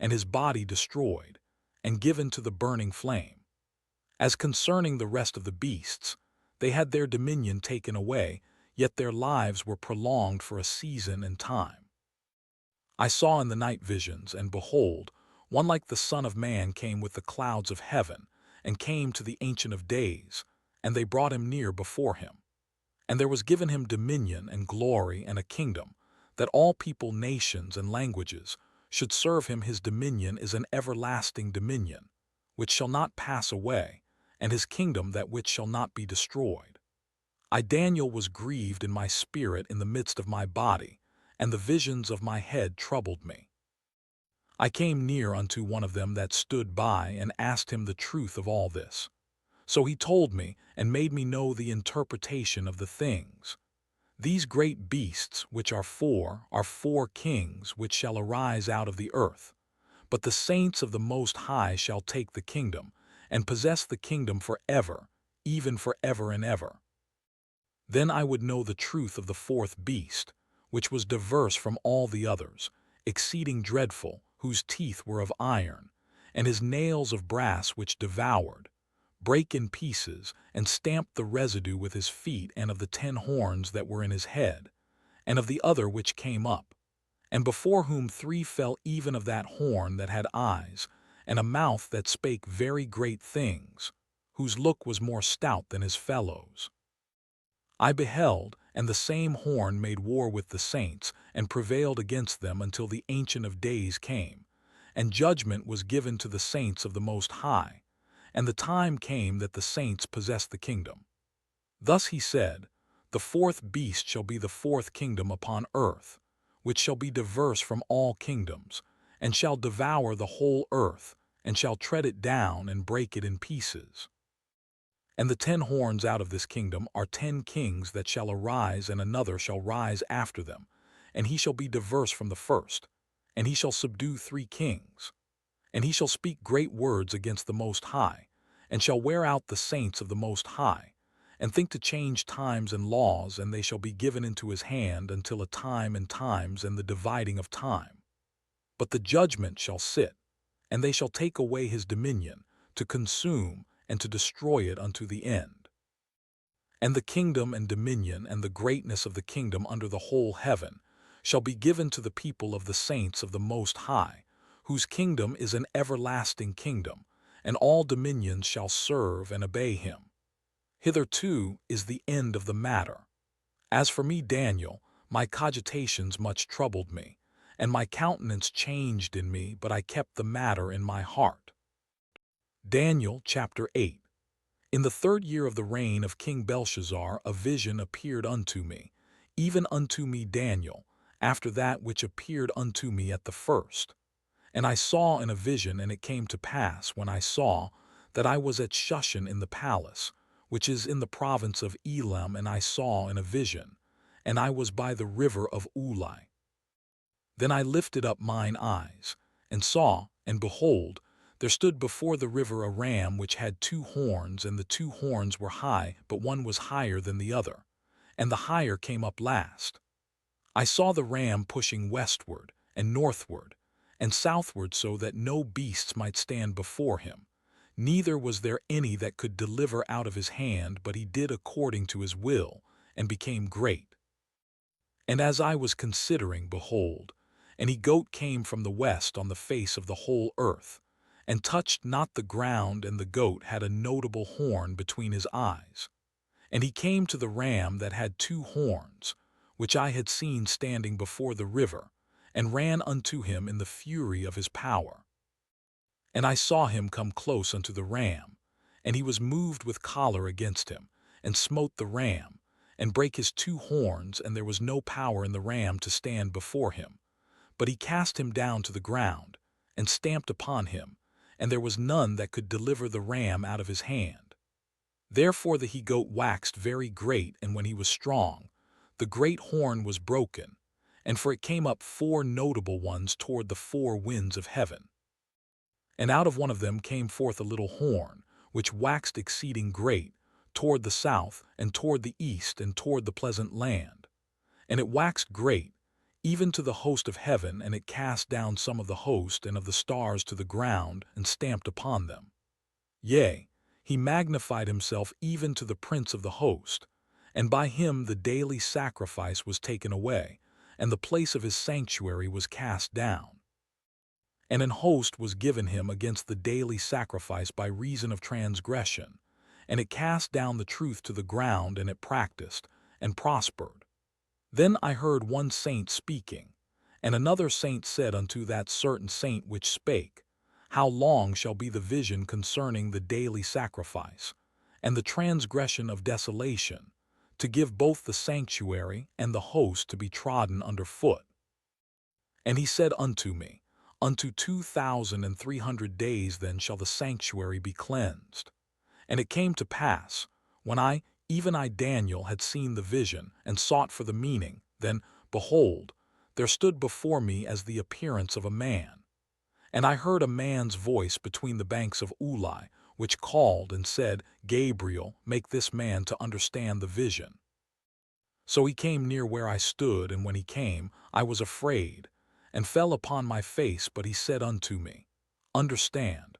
and his body destroyed, and given to the burning flame. As concerning the rest of the beasts, they had their dominion taken away, yet their lives were prolonged for a season and time. I saw in the night visions, and behold, one like the Son of Man came with the clouds of heaven, and came to the Ancient of Days, and they brought him near before him. And there was given him dominion and glory and a kingdom, that all people, nations, and languages should serve him. His dominion is an everlasting dominion, which shall not pass away, and his kingdom that which shall not be destroyed. I, Daniel, was grieved in my spirit in the midst of my body, and the visions of my head troubled me. I came near unto one of them that stood by, and asked him the truth of all this. So he told me, and made me know the interpretation of the things. These great beasts, which are four kings which shall arise out of the earth. But the saints of the Most High shall take the kingdom, and possess the kingdom forever, even forever and ever. Then I would know the truth of the fourth beast, which was diverse from all the others, exceeding dreadful, whose teeth were of iron, and his nails of brass, which devoured, brake in pieces, and stamped the residue with his feet, and of the 10 horns that were in his head, and of the other which came up, and before whom 3 fell, even of that horn that had eyes, and a mouth that spake very great things, whose look was more stout than his fellows. I beheld, and the same horn made war with the saints, and prevailed against them until the Ancient of Days came, and judgment was given to the saints of the Most High, and the time came that the saints possessed the kingdom. Thus he said, the fourth beast shall be the fourth kingdom upon earth, which shall be diverse from all kingdoms, and shall devour the whole earth, and shall tread it down and break it in pieces. And the 10 horns out of this kingdom are 10 kings that shall arise, and another shall rise after them, and he shall be diverse from the first, and he shall subdue 3 kings. And he shall speak great words against the Most High, and shall wear out the saints of the Most High, and think to change times and laws, and they shall be given into his hand until a time and times and the dividing of time. But the judgment shall sit, and they shall take away his dominion, to consume and to destroy it unto the end. And the kingdom and dominion and the greatness of the kingdom under the whole heaven shall be given to the people of the saints of the Most High, whose kingdom is an everlasting kingdom, and all dominions shall serve and obey him. Hitherto is the end of the matter. As for me, Daniel, my cogitations much troubled me, and my countenance changed in me, but I kept the matter in my heart. Daniel chapter 8. In the 3rd year of the reign of King Belshazzar, a vision appeared unto me, even unto me Daniel, after that which appeared unto me at the first. And I saw in a vision, and it came to pass, when I saw, that I was at Shushan in the palace, which is in the province of Elam, and I saw in a vision, and I was by the river of Ulai. Then I lifted up mine eyes, and saw, and behold, there stood before the river a ram which had 2 horns, and the 2 horns were high, but one was higher than the other, and the higher came up last. I saw the ram pushing westward, and northward, and southward, so that no beasts might stand before him, neither was there any that could deliver out of his hand, but he did according to his will, and became great. And as I was considering, behold, an he-goat came from the west on the face of the whole earth, and touched not the ground, and the goat had a notable horn between his eyes. And he came to the ram that had 2 horns, which I had seen standing before the river, and ran unto him in the fury of his power. And I saw him come close unto the ram, and he was moved with choler against him, and smote the ram, and brake his two horns, and there was no power in the ram to stand before him. But he cast him down to the ground, and stamped upon him, and there was none that could deliver the ram out of his hand. Therefore the he-goat waxed very great, and when he was strong, the great horn was broken, and for it came up four notable ones toward the four winds of heaven. And out of one of them came forth a little horn, which waxed exceeding great, toward the south, and toward the east, and toward the pleasant land. And it waxed great, even to the host of heaven, and it cast down some of the host and of the stars to the ground, and stamped upon them. Yea, he magnified himself even to the prince of the host, and by him the daily sacrifice was taken away, and the place of his sanctuary was cast down. And an host was given him against the daily sacrifice by reason of transgression, and it cast down the truth to the ground, and it practiced, and prospered. Then I heard one saint speaking, and another saint said unto that certain saint which spake, How long shall be the vision concerning the daily sacrifice, and the transgression of desolation, to give both the sanctuary and the host to be trodden under foot? And he said unto me, Unto 2,300 days then shall the sanctuary be cleansed. And it came to pass, when I, even I Daniel, had seen the vision, and sought for the meaning, then, behold, there stood before me as the appearance of a man. And I heard a man's voice between the banks of Ulai, which called and said, Gabriel, make this man to understand the vision. So he came near where I stood, and when he came, I was afraid, and fell upon my face, but he said unto me, Understand,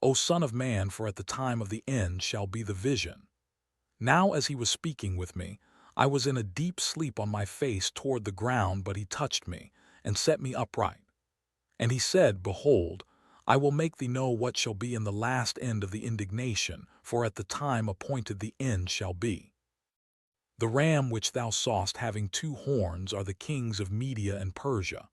O Son of Man, for at the time of the end shall be the vision. Now as he was speaking with me, I was in a deep sleep on my face toward the ground, but he touched me, and set me upright. And he said, Behold, I will make thee know what shall be in the last end of the indignation, for at the time appointed the end shall be. The ram which thou sawest having two horns are the kings of Media and Persia,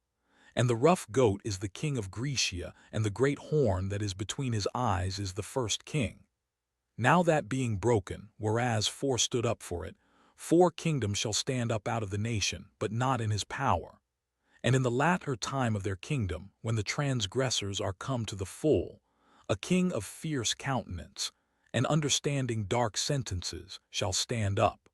and the rough goat is the king of Grecia, and the great horn that is between his eyes is the first king. Now that being broken, whereas four stood up for it, four kingdoms shall stand up out of the nation, but not in his power. And in the latter time of their kingdom, when the transgressors are come to the full, a king of fierce countenance, and understanding dark sentences, shall stand up.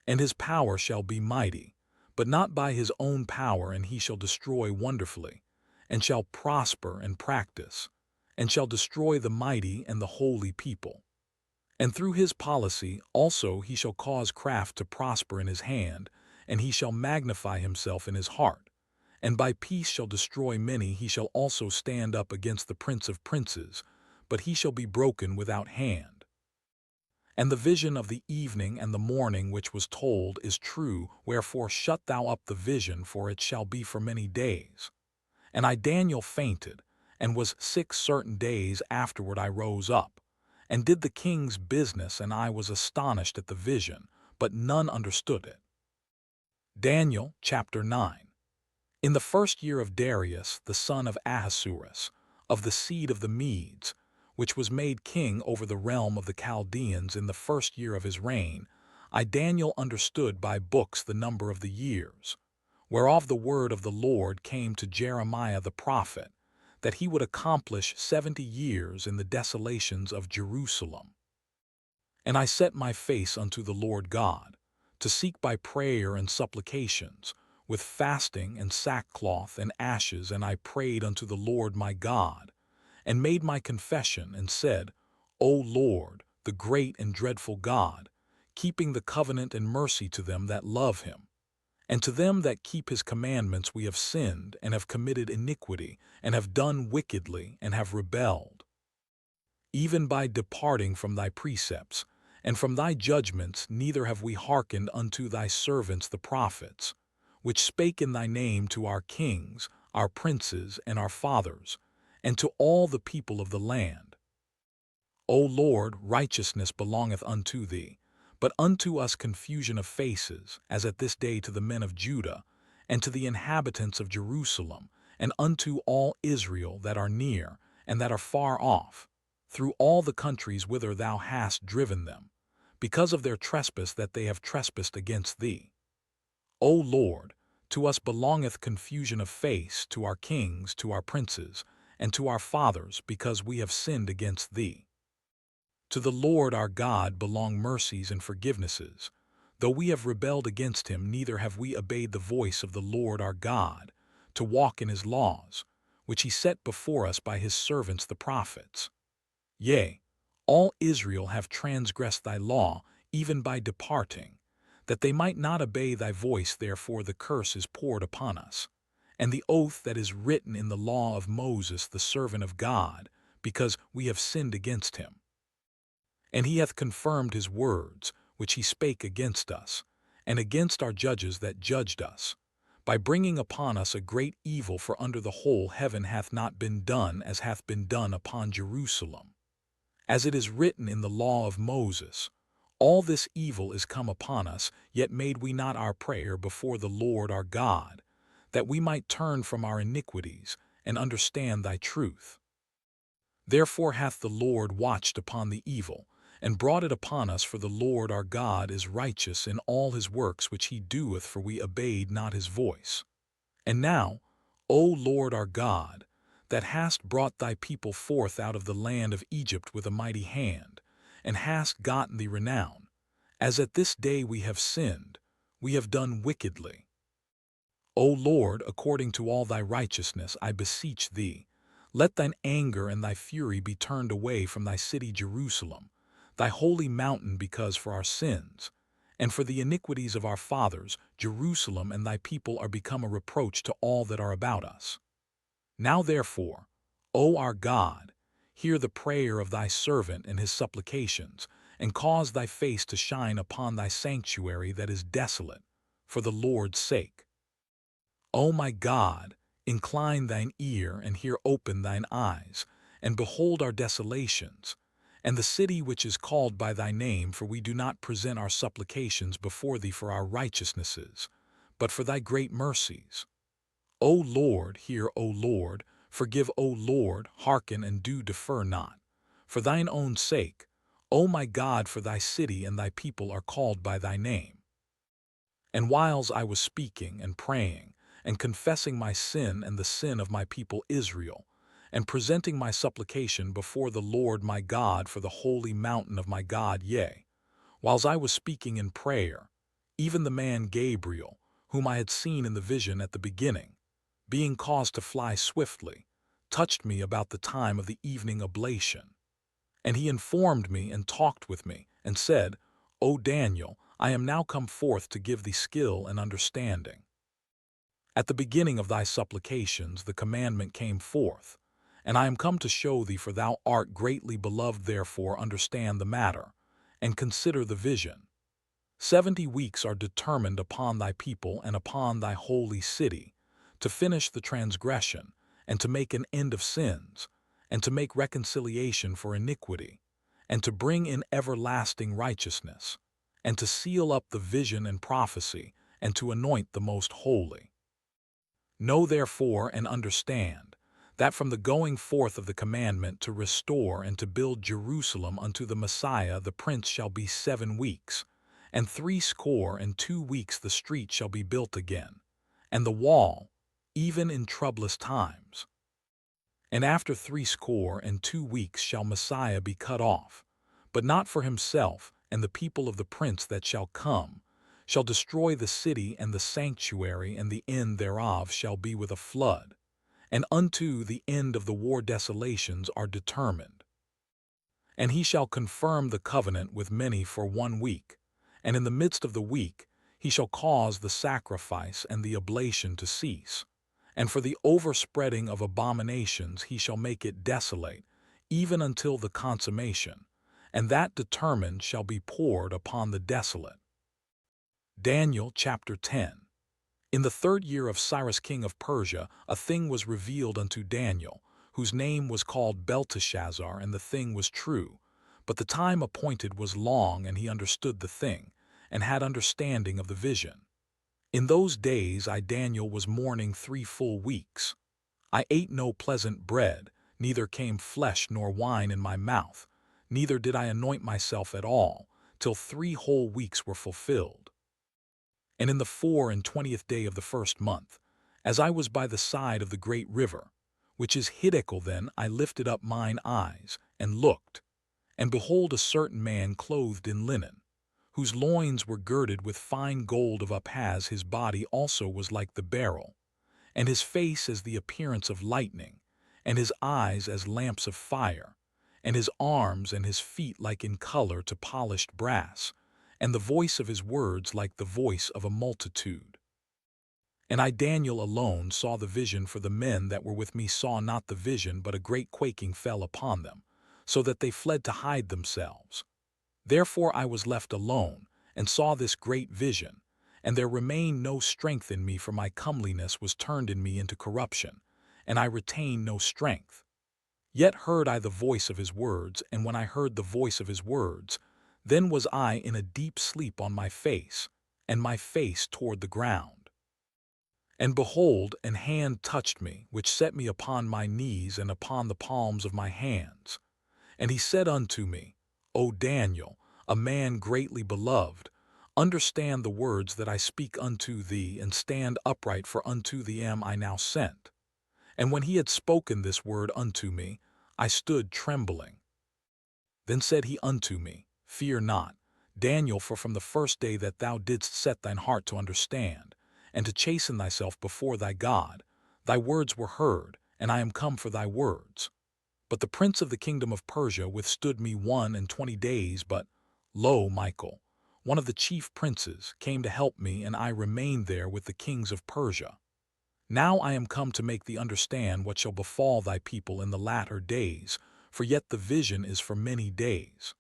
And his power shall be mighty, but not by his own power, and he shall destroy wonderfully, and shall prosper and practice, and shall destroy the mighty and the holy people. And through his policy also he shall cause craft to prosper in his hand, and he shall magnify himself in his heart. And by peace shall destroy many. He shall also stand up against the prince of princes, but he shall be broken without hand. And the vision of the evening and the morning which was told is true, wherefore shut thou up the vision, for it shall be for many days. And I Daniel fainted, and was sick certain days. Afterward I rose up, and did the king's business, and I was astonished at the vision, but none understood it. Daniel chapter 9. In the first year of Darius, the son of Ahasuerus, of the seed of the Medes, which was made king over the realm of the Chaldeans, in the first year of his reign, I Daniel understood by books the number of the years, whereof the word of the Lord came to Jeremiah the prophet, that he would accomplish 70 years in the desolations of Jerusalem. And I set my face unto the Lord God, to seek by prayer and supplications, with fasting and sackcloth and ashes, and I prayed unto the Lord my God, and made my confession, and said, O Lord, the great and dreadful God, keeping the covenant and mercy to them that love him, and to them that keep his commandments, we have sinned, and have committed iniquity, and have done wickedly, and have rebelled. Even by departing from thy precepts, and from thy judgments, neither have we hearkened unto thy servants the prophets, which spake in thy name to our kings, our princes, and our fathers, and to all the people of the land. O Lord, righteousness belongeth unto thee, but unto us confusion of faces, as at this day to the men of Judah, and to the inhabitants of Jerusalem, and unto all Israel that are near, and that are far off, through all the countries whither thou hast driven them, because of their trespass that they have trespassed against thee. O Lord, to us belongeth confusion of face, to our kings, to our princes, and to our fathers, because we have sinned against thee. To the Lord our God belong mercies and forgivenesses. Though we have rebelled against him, neither have we obeyed the voice of the Lord our God, to walk in his laws, which he set before us by his servants the prophets. Yea, all Israel have transgressed thy law, even by departing, that they might not obey thy voice. Therefore the curse is poured upon us, and the oath that is written in the law of Moses the servant of God, because we have sinned against him. And he hath confirmed his words, which he spake against us, and against our judges that judged us, by bringing upon us a great evil, for under the whole heaven hath not been done as hath been done upon Jerusalem. As it is written in the law of Moses, all this evil is come upon us, yet made we not our prayer before the Lord our God, that we might turn from our iniquities and understand thy truth. Therefore hath the Lord watched upon the evil, and brought it upon us, for the Lord our God is righteous in all his works which he doeth, for we obeyed not his voice. And now, O Lord our God, that hast brought thy people forth out of the land of Egypt with a mighty hand, and hast gotten thee renown, as at this day we have sinned, we have done wickedly. O Lord, according to all thy righteousness, I beseech thee, let thine anger and thy fury be turned away from thy city Jerusalem, thy holy mountain, because for our sins, and for the iniquities of our fathers, Jerusalem and thy people are become a reproach to all that are about us. Now therefore, O our God, hear the prayer of thy servant and his supplications, and cause thy face to shine upon thy sanctuary that is desolate, for the Lord's sake. O my God, incline thine ear and hear, open thine eyes, and behold our desolations, and the city which is called by thy name, for we do not present our supplications before thee for our righteousnesses, but for thy great mercies. O Lord, hear, O Lord, forgive, O Lord, hearken and do defer not. For thine own sake, O my God, for thy city and thy people are called by thy name. And whiles I was speaking and praying, and confessing my sin and the sin of my people Israel, and presenting my supplication before the Lord my God for the holy mountain of my God, yea, whiles I was speaking in prayer, even the man Gabriel, whom I had seen in the vision at the beginning, being caused to fly swiftly, touched me about the time of the evening oblation. And he informed me and talked with me, and said, O Daniel, I am now come forth to give thee skill and understanding. At the beginning of thy supplications the commandment came forth, and I am come to show thee, for thou art greatly beloved. Therefore understand the matter, and consider the vision. 70 weeks are determined upon thy people and upon thy holy city, to finish the transgression, and to make an end of sins, and to make reconciliation for iniquity, and to bring in everlasting righteousness, and to seal up the vision and prophecy, and to anoint the most holy. Know therefore and understand, that from the going forth of the commandment to restore and to build Jerusalem unto the Messiah the Prince shall be 7 weeks, and 62 weeks the street shall be built again, and the wall, even in troublous times. And after 62 weeks shall Messiah be cut off, but not for himself, and the people of the Prince that shall come shall destroy the city and the sanctuary, and the end thereof shall be with a flood, and unto the end of the war desolations are determined. And he shall confirm the covenant with many for 1 week, and in the midst of the week he shall cause the sacrifice and the oblation to cease, and for the overspreading of abominations he shall make it desolate, even until the consummation, and that determined shall be poured upon the desolate. Daniel chapter 10. In the 3rd year of Cyrus king of Persia, a thing was revealed unto Daniel, whose name was called Belteshazzar, and the thing was true. But the time appointed was long, and he understood the thing, and had understanding of the vision. In those days I, Daniel, was mourning 3 full weeks. I ate no pleasant bread, neither came flesh nor wine in my mouth, neither did I anoint myself at all, till 3 whole weeks were fulfilled. And in the 24th day of the first month, as I was by the side of the great river, which is Hiddekel, then I lifted up mine eyes, and looked, and behold a certain man clothed in linen, whose loins were girded with fine gold of Uphaz, his body also was like the beryl, and his face as the appearance of lightning, and his eyes as lamps of fire, and his arms and his feet like in color to polished brass, and the voice of his words like the voice of a multitude. And I, Daniel, alone saw the vision, for the men that were with me saw not the vision, but a great quaking fell upon them, so that they fled to hide themselves. Therefore I was left alone, and saw this great vision, and there remained no strength in me, for my comeliness was turned in me into corruption, and I retained no strength. Yet heard I the voice of his words, and when I heard the voice of his words, then was I in a deep sleep on my face, and my face toward the ground. And behold, an hand touched me, which set me upon my knees and upon the palms of my hands. And he said unto me, O Daniel, a man greatly beloved, understand the words that I speak unto thee, and stand upright, for unto thee am I now sent. And when he had spoken this word unto me, I stood trembling. Then said he unto me, Fear not, Daniel, for from the first day that thou didst set thine heart to understand, and to chasten thyself before thy God, thy words were heard, and I am come for thy words. But the prince of the kingdom of Persia withstood me 21 days, but, lo, Michael, one of the chief princes, came to help me, and I remained there with the kings of Persia. Now I am come to make thee understand what shall befall thy people in the latter days, for yet the vision is for many days.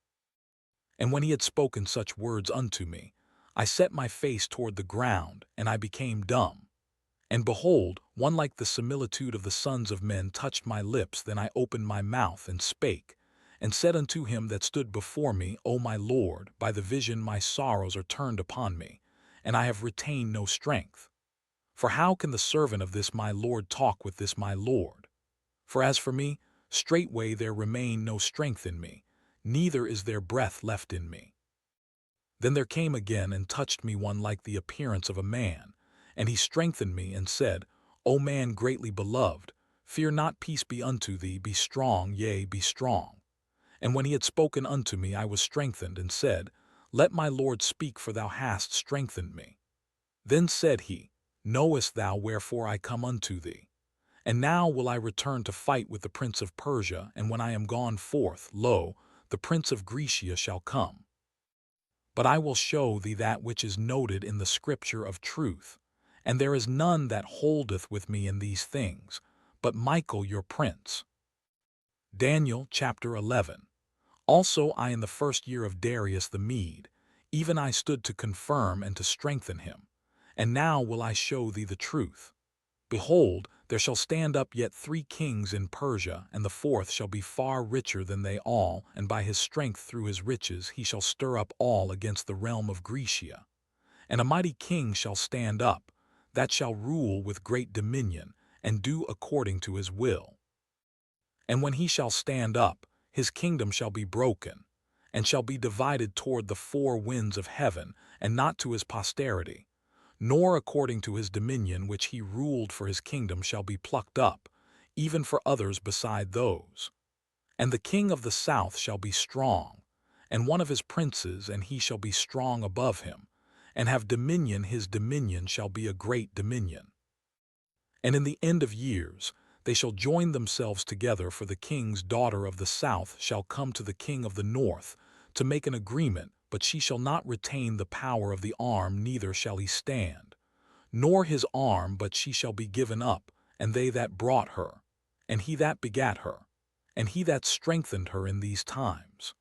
And when he had spoken such words unto me, I set my face toward the ground, and I became dumb. And behold, one like the similitude of the sons of men touched my lips. Then I opened my mouth and spake, and said unto him that stood before me, O my Lord, by the vision my sorrows are turned upon me, and I have retained no strength. For how can the servant of this my Lord talk with this my Lord? For as for me, straightway there remained no strength in me, neither is there breath left in me. Then there came again and touched me one like the appearance of a man, and he strengthened me and said, O man greatly beloved, fear not, peace be unto thee, be strong, yea, be strong. And when he had spoken unto me, I was strengthened, and said, Let my Lord speak, for thou hast strengthened me. Then said he, Knowest thou wherefore I come unto thee? And now will I return to fight with the prince of Persia, and when I am gone forth, lo, the prince of Grecia shall come. But I will show thee that which is noted in the scripture of truth, and there is none that holdeth with me in these things, but Michael your prince. Daniel chapter 11. Also I in the first year of Darius the Mede, even I stood to confirm and to strengthen him. And now will I show thee the truth. Behold, there shall stand up yet 3 kings in Persia, and the 4th shall be far richer than they all, and by his strength through his riches he shall stir up all against the realm of Grecia. And a mighty king shall stand up, that shall rule with great dominion, and do according to his will. And when he shall stand up, his kingdom shall be broken, and shall be divided toward the 4 winds of heaven, and not to his posterity, nor according to his dominion which he ruled, for his kingdom shall be plucked up, even for others beside those. And the king of the south shall be strong, and one of his princes, and he shall be strong above him, and have dominion. His dominion shall be a great dominion. And in the end of years they shall join themselves together, for the king's daughter of the south shall come to the king of the north, to make an agreement, but she shall not retain the power of the arm, neither shall he stand, nor his arm, but she shall be given up, and they that brought her, and he that begat her, and he that strengthened her in these times.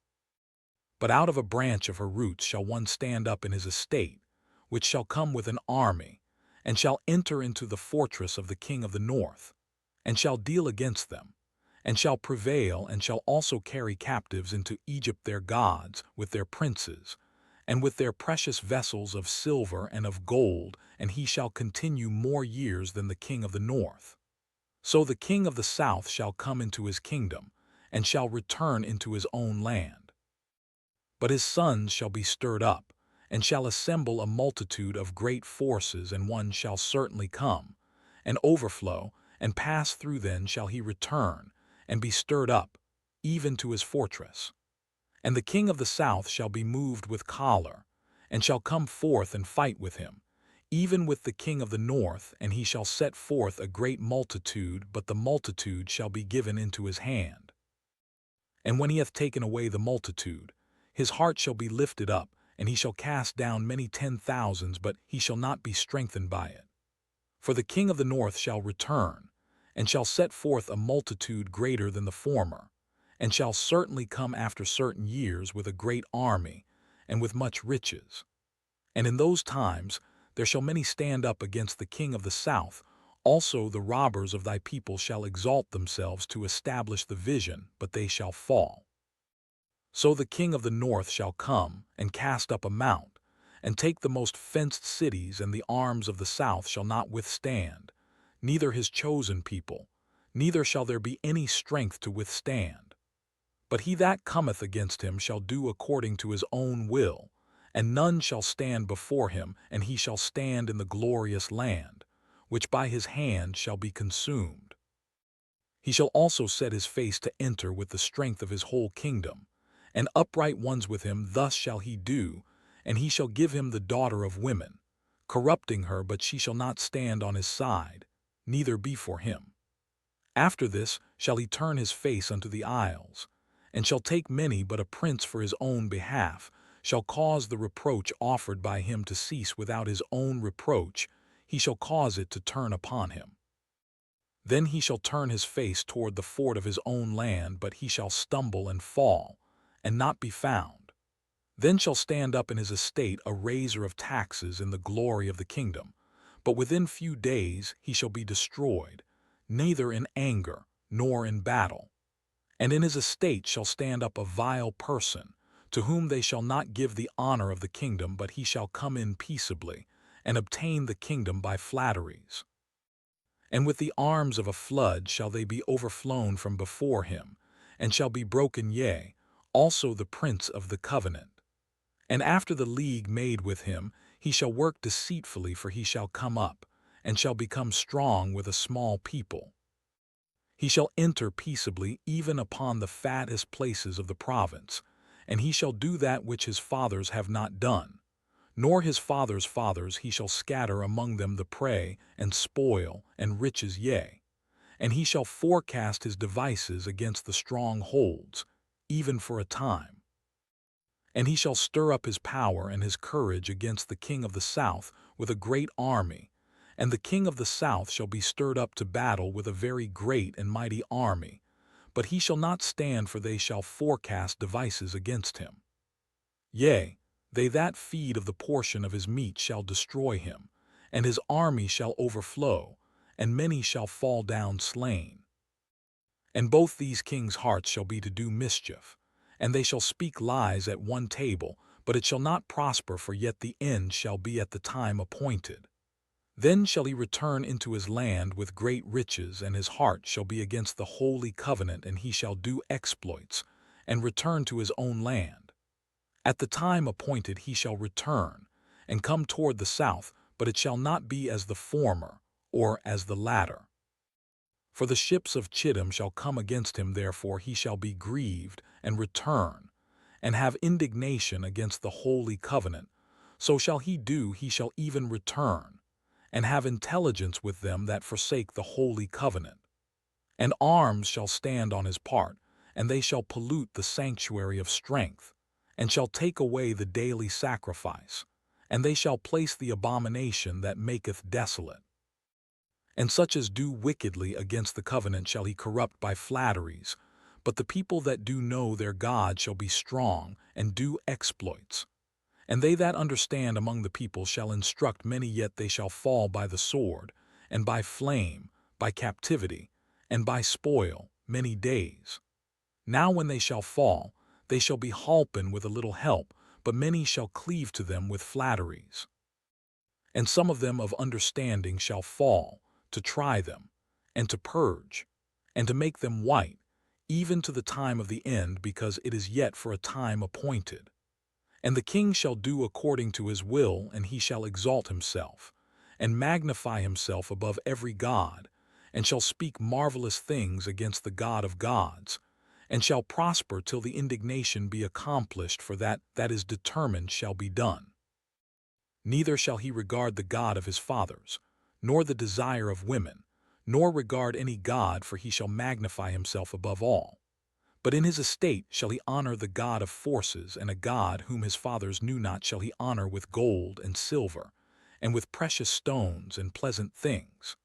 But out of a branch of her roots shall one stand up in his estate, which shall come with an army, and shall enter into the fortress of the king of the north, and shall deal against them, and shall prevail, and shall also carry captives into Egypt their gods, with their princes, and with their precious vessels of silver and of gold, and he shall continue more years than the king of the north. So the king of the south shall come into his kingdom, and shall return into his own land. But his sons shall be stirred up, and shall assemble a multitude of great forces, and one shall certainly come, and overflow, and pass through. Then shall he return, and be stirred up, even to his fortress. And the king of the south shall be moved with choler, and shall come forth and fight with him, even with the king of the north, and he shall set forth a great multitude, but the multitude shall be given into his hand. And when he hath taken away the multitude, his heart shall be lifted up, and he shall cast down many 10,000s, but he shall not be strengthened by it. For the king of the north shall return, and shall set forth a multitude greater than the former, and shall certainly come after certain years with a great army, and with much riches. And in those times there shall many stand up against the king of the south. Also the robbers of thy people shall exalt themselves to establish the vision, but they shall fall. So the king of the north shall come, and cast up a mount, and take the most fenced cities, and the arms of the south shall not withstand, neither his chosen people, neither shall there be any strength to withstand. But he that cometh against him shall do according to his own will, and none shall stand before him, and he shall stand in the glorious land, which by his hand shall be consumed. He shall also set his face to enter with the strength of his whole kingdom, and upright ones with him. Thus shall he do, and he shall give him the daughter of women, corrupting her, but she shall not stand on his side, neither be for him. After this shall he turn his face unto the isles, and shall take many, but a prince for his own behalf shall cause the reproach offered by him to cease. Without his own reproach he shall cause it to turn upon him. Then he shall turn his face toward the fort of his own land, but he shall stumble and fall, and not be found. Then shall stand up in his estate a raiser of taxes in the glory of the kingdom, but within few days he shall be destroyed, neither in anger nor in battle. And in his estate shall stand up a vile person, to whom they shall not give the honor of the kingdom, but he shall come in peaceably, and obtain the kingdom by flatteries. And with the arms of a flood shall they be overflown from before him, and shall be broken, yea, also the prince of the covenant. And after the league made with him, he shall work deceitfully, for he shall come up, and shall become strong with a small people. He shall enter peaceably even upon the fattest places of the province, and he shall do that which his fathers have not done, nor his fathers' fathers. He shall scatter among them the prey, and spoil, and riches, yea, and he shall forecast his devices against the strongholds, even for a time. And he shall stir up his power and his courage against the king of the south with a great army, and the king of the south shall be stirred up to battle with a very great and mighty army, but he shall not stand, for they shall forecast devices against him. Yea, they that feed of the portion of his meat shall destroy him, and his army shall overflow, and many shall fall down slain. And both these kings' hearts shall be to do mischief, and they shall speak lies at one table, but it shall not prosper, for yet the end shall be at the time appointed. Then shall he return into his land with great riches, and his heart shall be against the holy covenant, and he shall do exploits, and return to his own land. At the time appointed he shall return, and come toward the south, but it shall not be as the former, or as the latter. For the ships of Chittim shall come against him, therefore he shall be grieved, and return, and have indignation against the holy covenant. So shall he do, he shall even return, and have intelligence with them that forsake the holy covenant. And arms shall stand on his part, and they shall pollute the sanctuary of strength, and shall take away the daily sacrifice, and they shall place the abomination that maketh desolate. And such as do wickedly against the covenant shall he corrupt by flatteries, but the people that do know their God shall be strong, and do exploits. And they that understand among the people shall instruct many, yet they shall fall by the sword, and by flame, by captivity, and by spoil, many days. Now when they shall fall, they shall be holpen with a little help, but many shall cleave to them with flatteries. And some of them of understanding shall fall, to try them, and to purge, and to make them white, even to the time of the end, because it is yet for a time appointed. And the king shall do according to his will, and he shall exalt himself, and magnify himself above every god, and shall speak marvelous things against the God of gods, and shall prosper till the indignation be accomplished, for that is determined shall be done. Neither shall he regard the God of his fathers, nor the desire of women, nor regard any god, for he shall magnify himself above all. But in his estate shall he honor the God of forces, and a God whom his fathers knew not shall he honor with gold and silver, and with precious stones and pleasant things.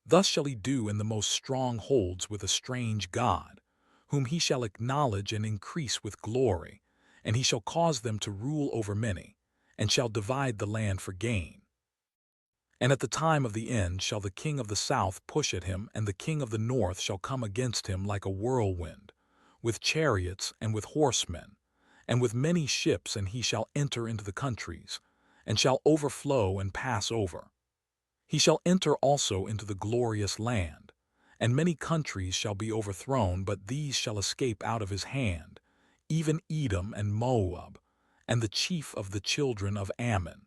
Thus shall he do in the most strong holds with a strange God, whom he shall acknowledge and increase with glory, and he shall cause them to rule over many, and shall divide the land for gain. And at the time of the end shall the king of the south push at him, and the king of the north shall come against him like a whirlwind, with chariots and with horsemen, and with many ships, and he shall enter into the countries, and shall overflow and pass over. He shall enter also into the glorious land, and many countries shall be overthrown, but these shall escape out of his hand, even Edom and Moab, and the chief of the children of Ammon.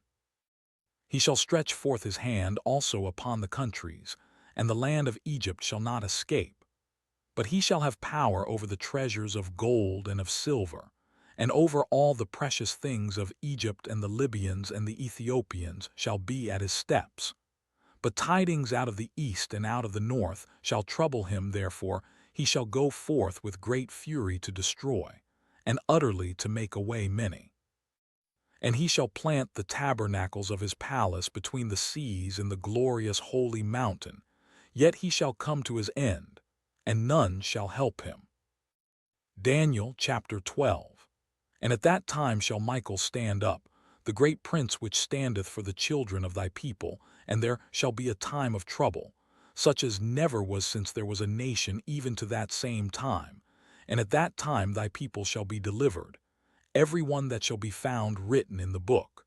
He shall stretch forth his hand also upon the countries, and the land of Egypt shall not escape. But he shall have power over the treasures of gold and of silver, and over all the precious things of Egypt, and the Libyans and the Ethiopians shall be at his steps. But tidings out of the east and out of the north shall trouble him, therefore he shall go forth with great fury to destroy, and utterly to make away many. And he shall plant the tabernacles of his palace between the seas in the glorious holy mountain, yet he shall come to his end, and none shall help him. Daniel chapter 12. And at that time shall Michael stand up, the great prince which standeth for the children of thy people, and there shall be a time of trouble, such as never was since there was a nation even to that same time. And at that time thy people shall be delivered, every one that shall be found written in the book.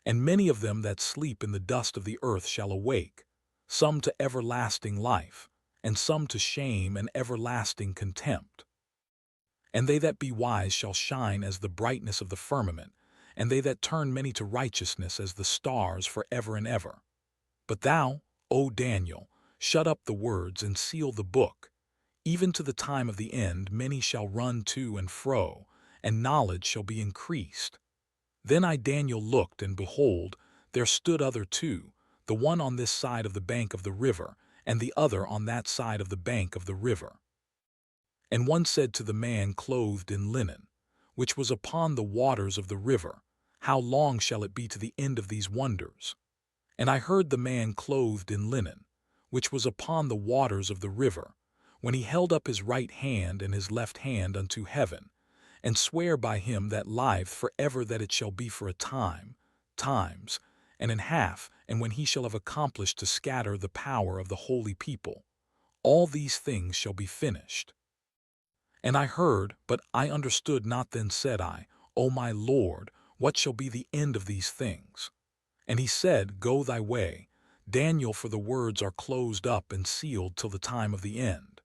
And many of them that sleep in the dust of the earth shall awake, some to everlasting life, and some to shame and everlasting contempt. And they that be wise shall shine as the brightness of the firmament, and they that turn many to righteousness as the stars for ever and ever. But thou, O Daniel, shut up the words and seal the book. Even to the time of the end many shall run to and fro, and knowledge shall be increased. Then I Daniel looked, and behold, there stood other two, the one on this side of the bank of the river, and the other on that side of the bank of the river. And one said to the man clothed in linen, which was upon the waters of the river, How long shall it be to the end of these wonders? And I heard the man clothed in linen, which was upon the waters of the river, when he held up his right hand and his left hand unto heaven, and swear by him that liveth for ever that it shall be for a time, times, and an half, and when he shall have accomplished to scatter the power of the holy people, all these things shall be finished. And I heard, but I understood not. Then said I, O my Lord, what shall be the end of these things? And he said, Go thy way, Daniel, for the words are closed up and sealed till the time of the end.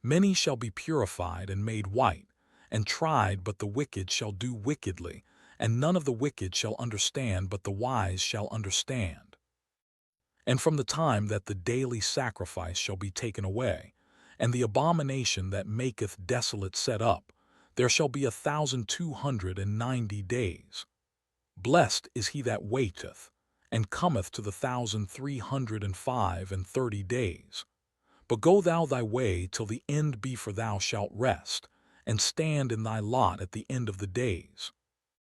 Many shall be purified and made white, and tried, but the wicked shall do wickedly, and none of the wicked shall understand, but the wise shall understand. And from the time that the daily sacrifice shall be taken away, and the abomination that maketh desolate set up, there shall be 1,290 days. Blessed is he that waiteth, and cometh to the 1,330 days. But go thou thy way till the end be, for thou shalt rest, and stand in thy lot at the end of the days.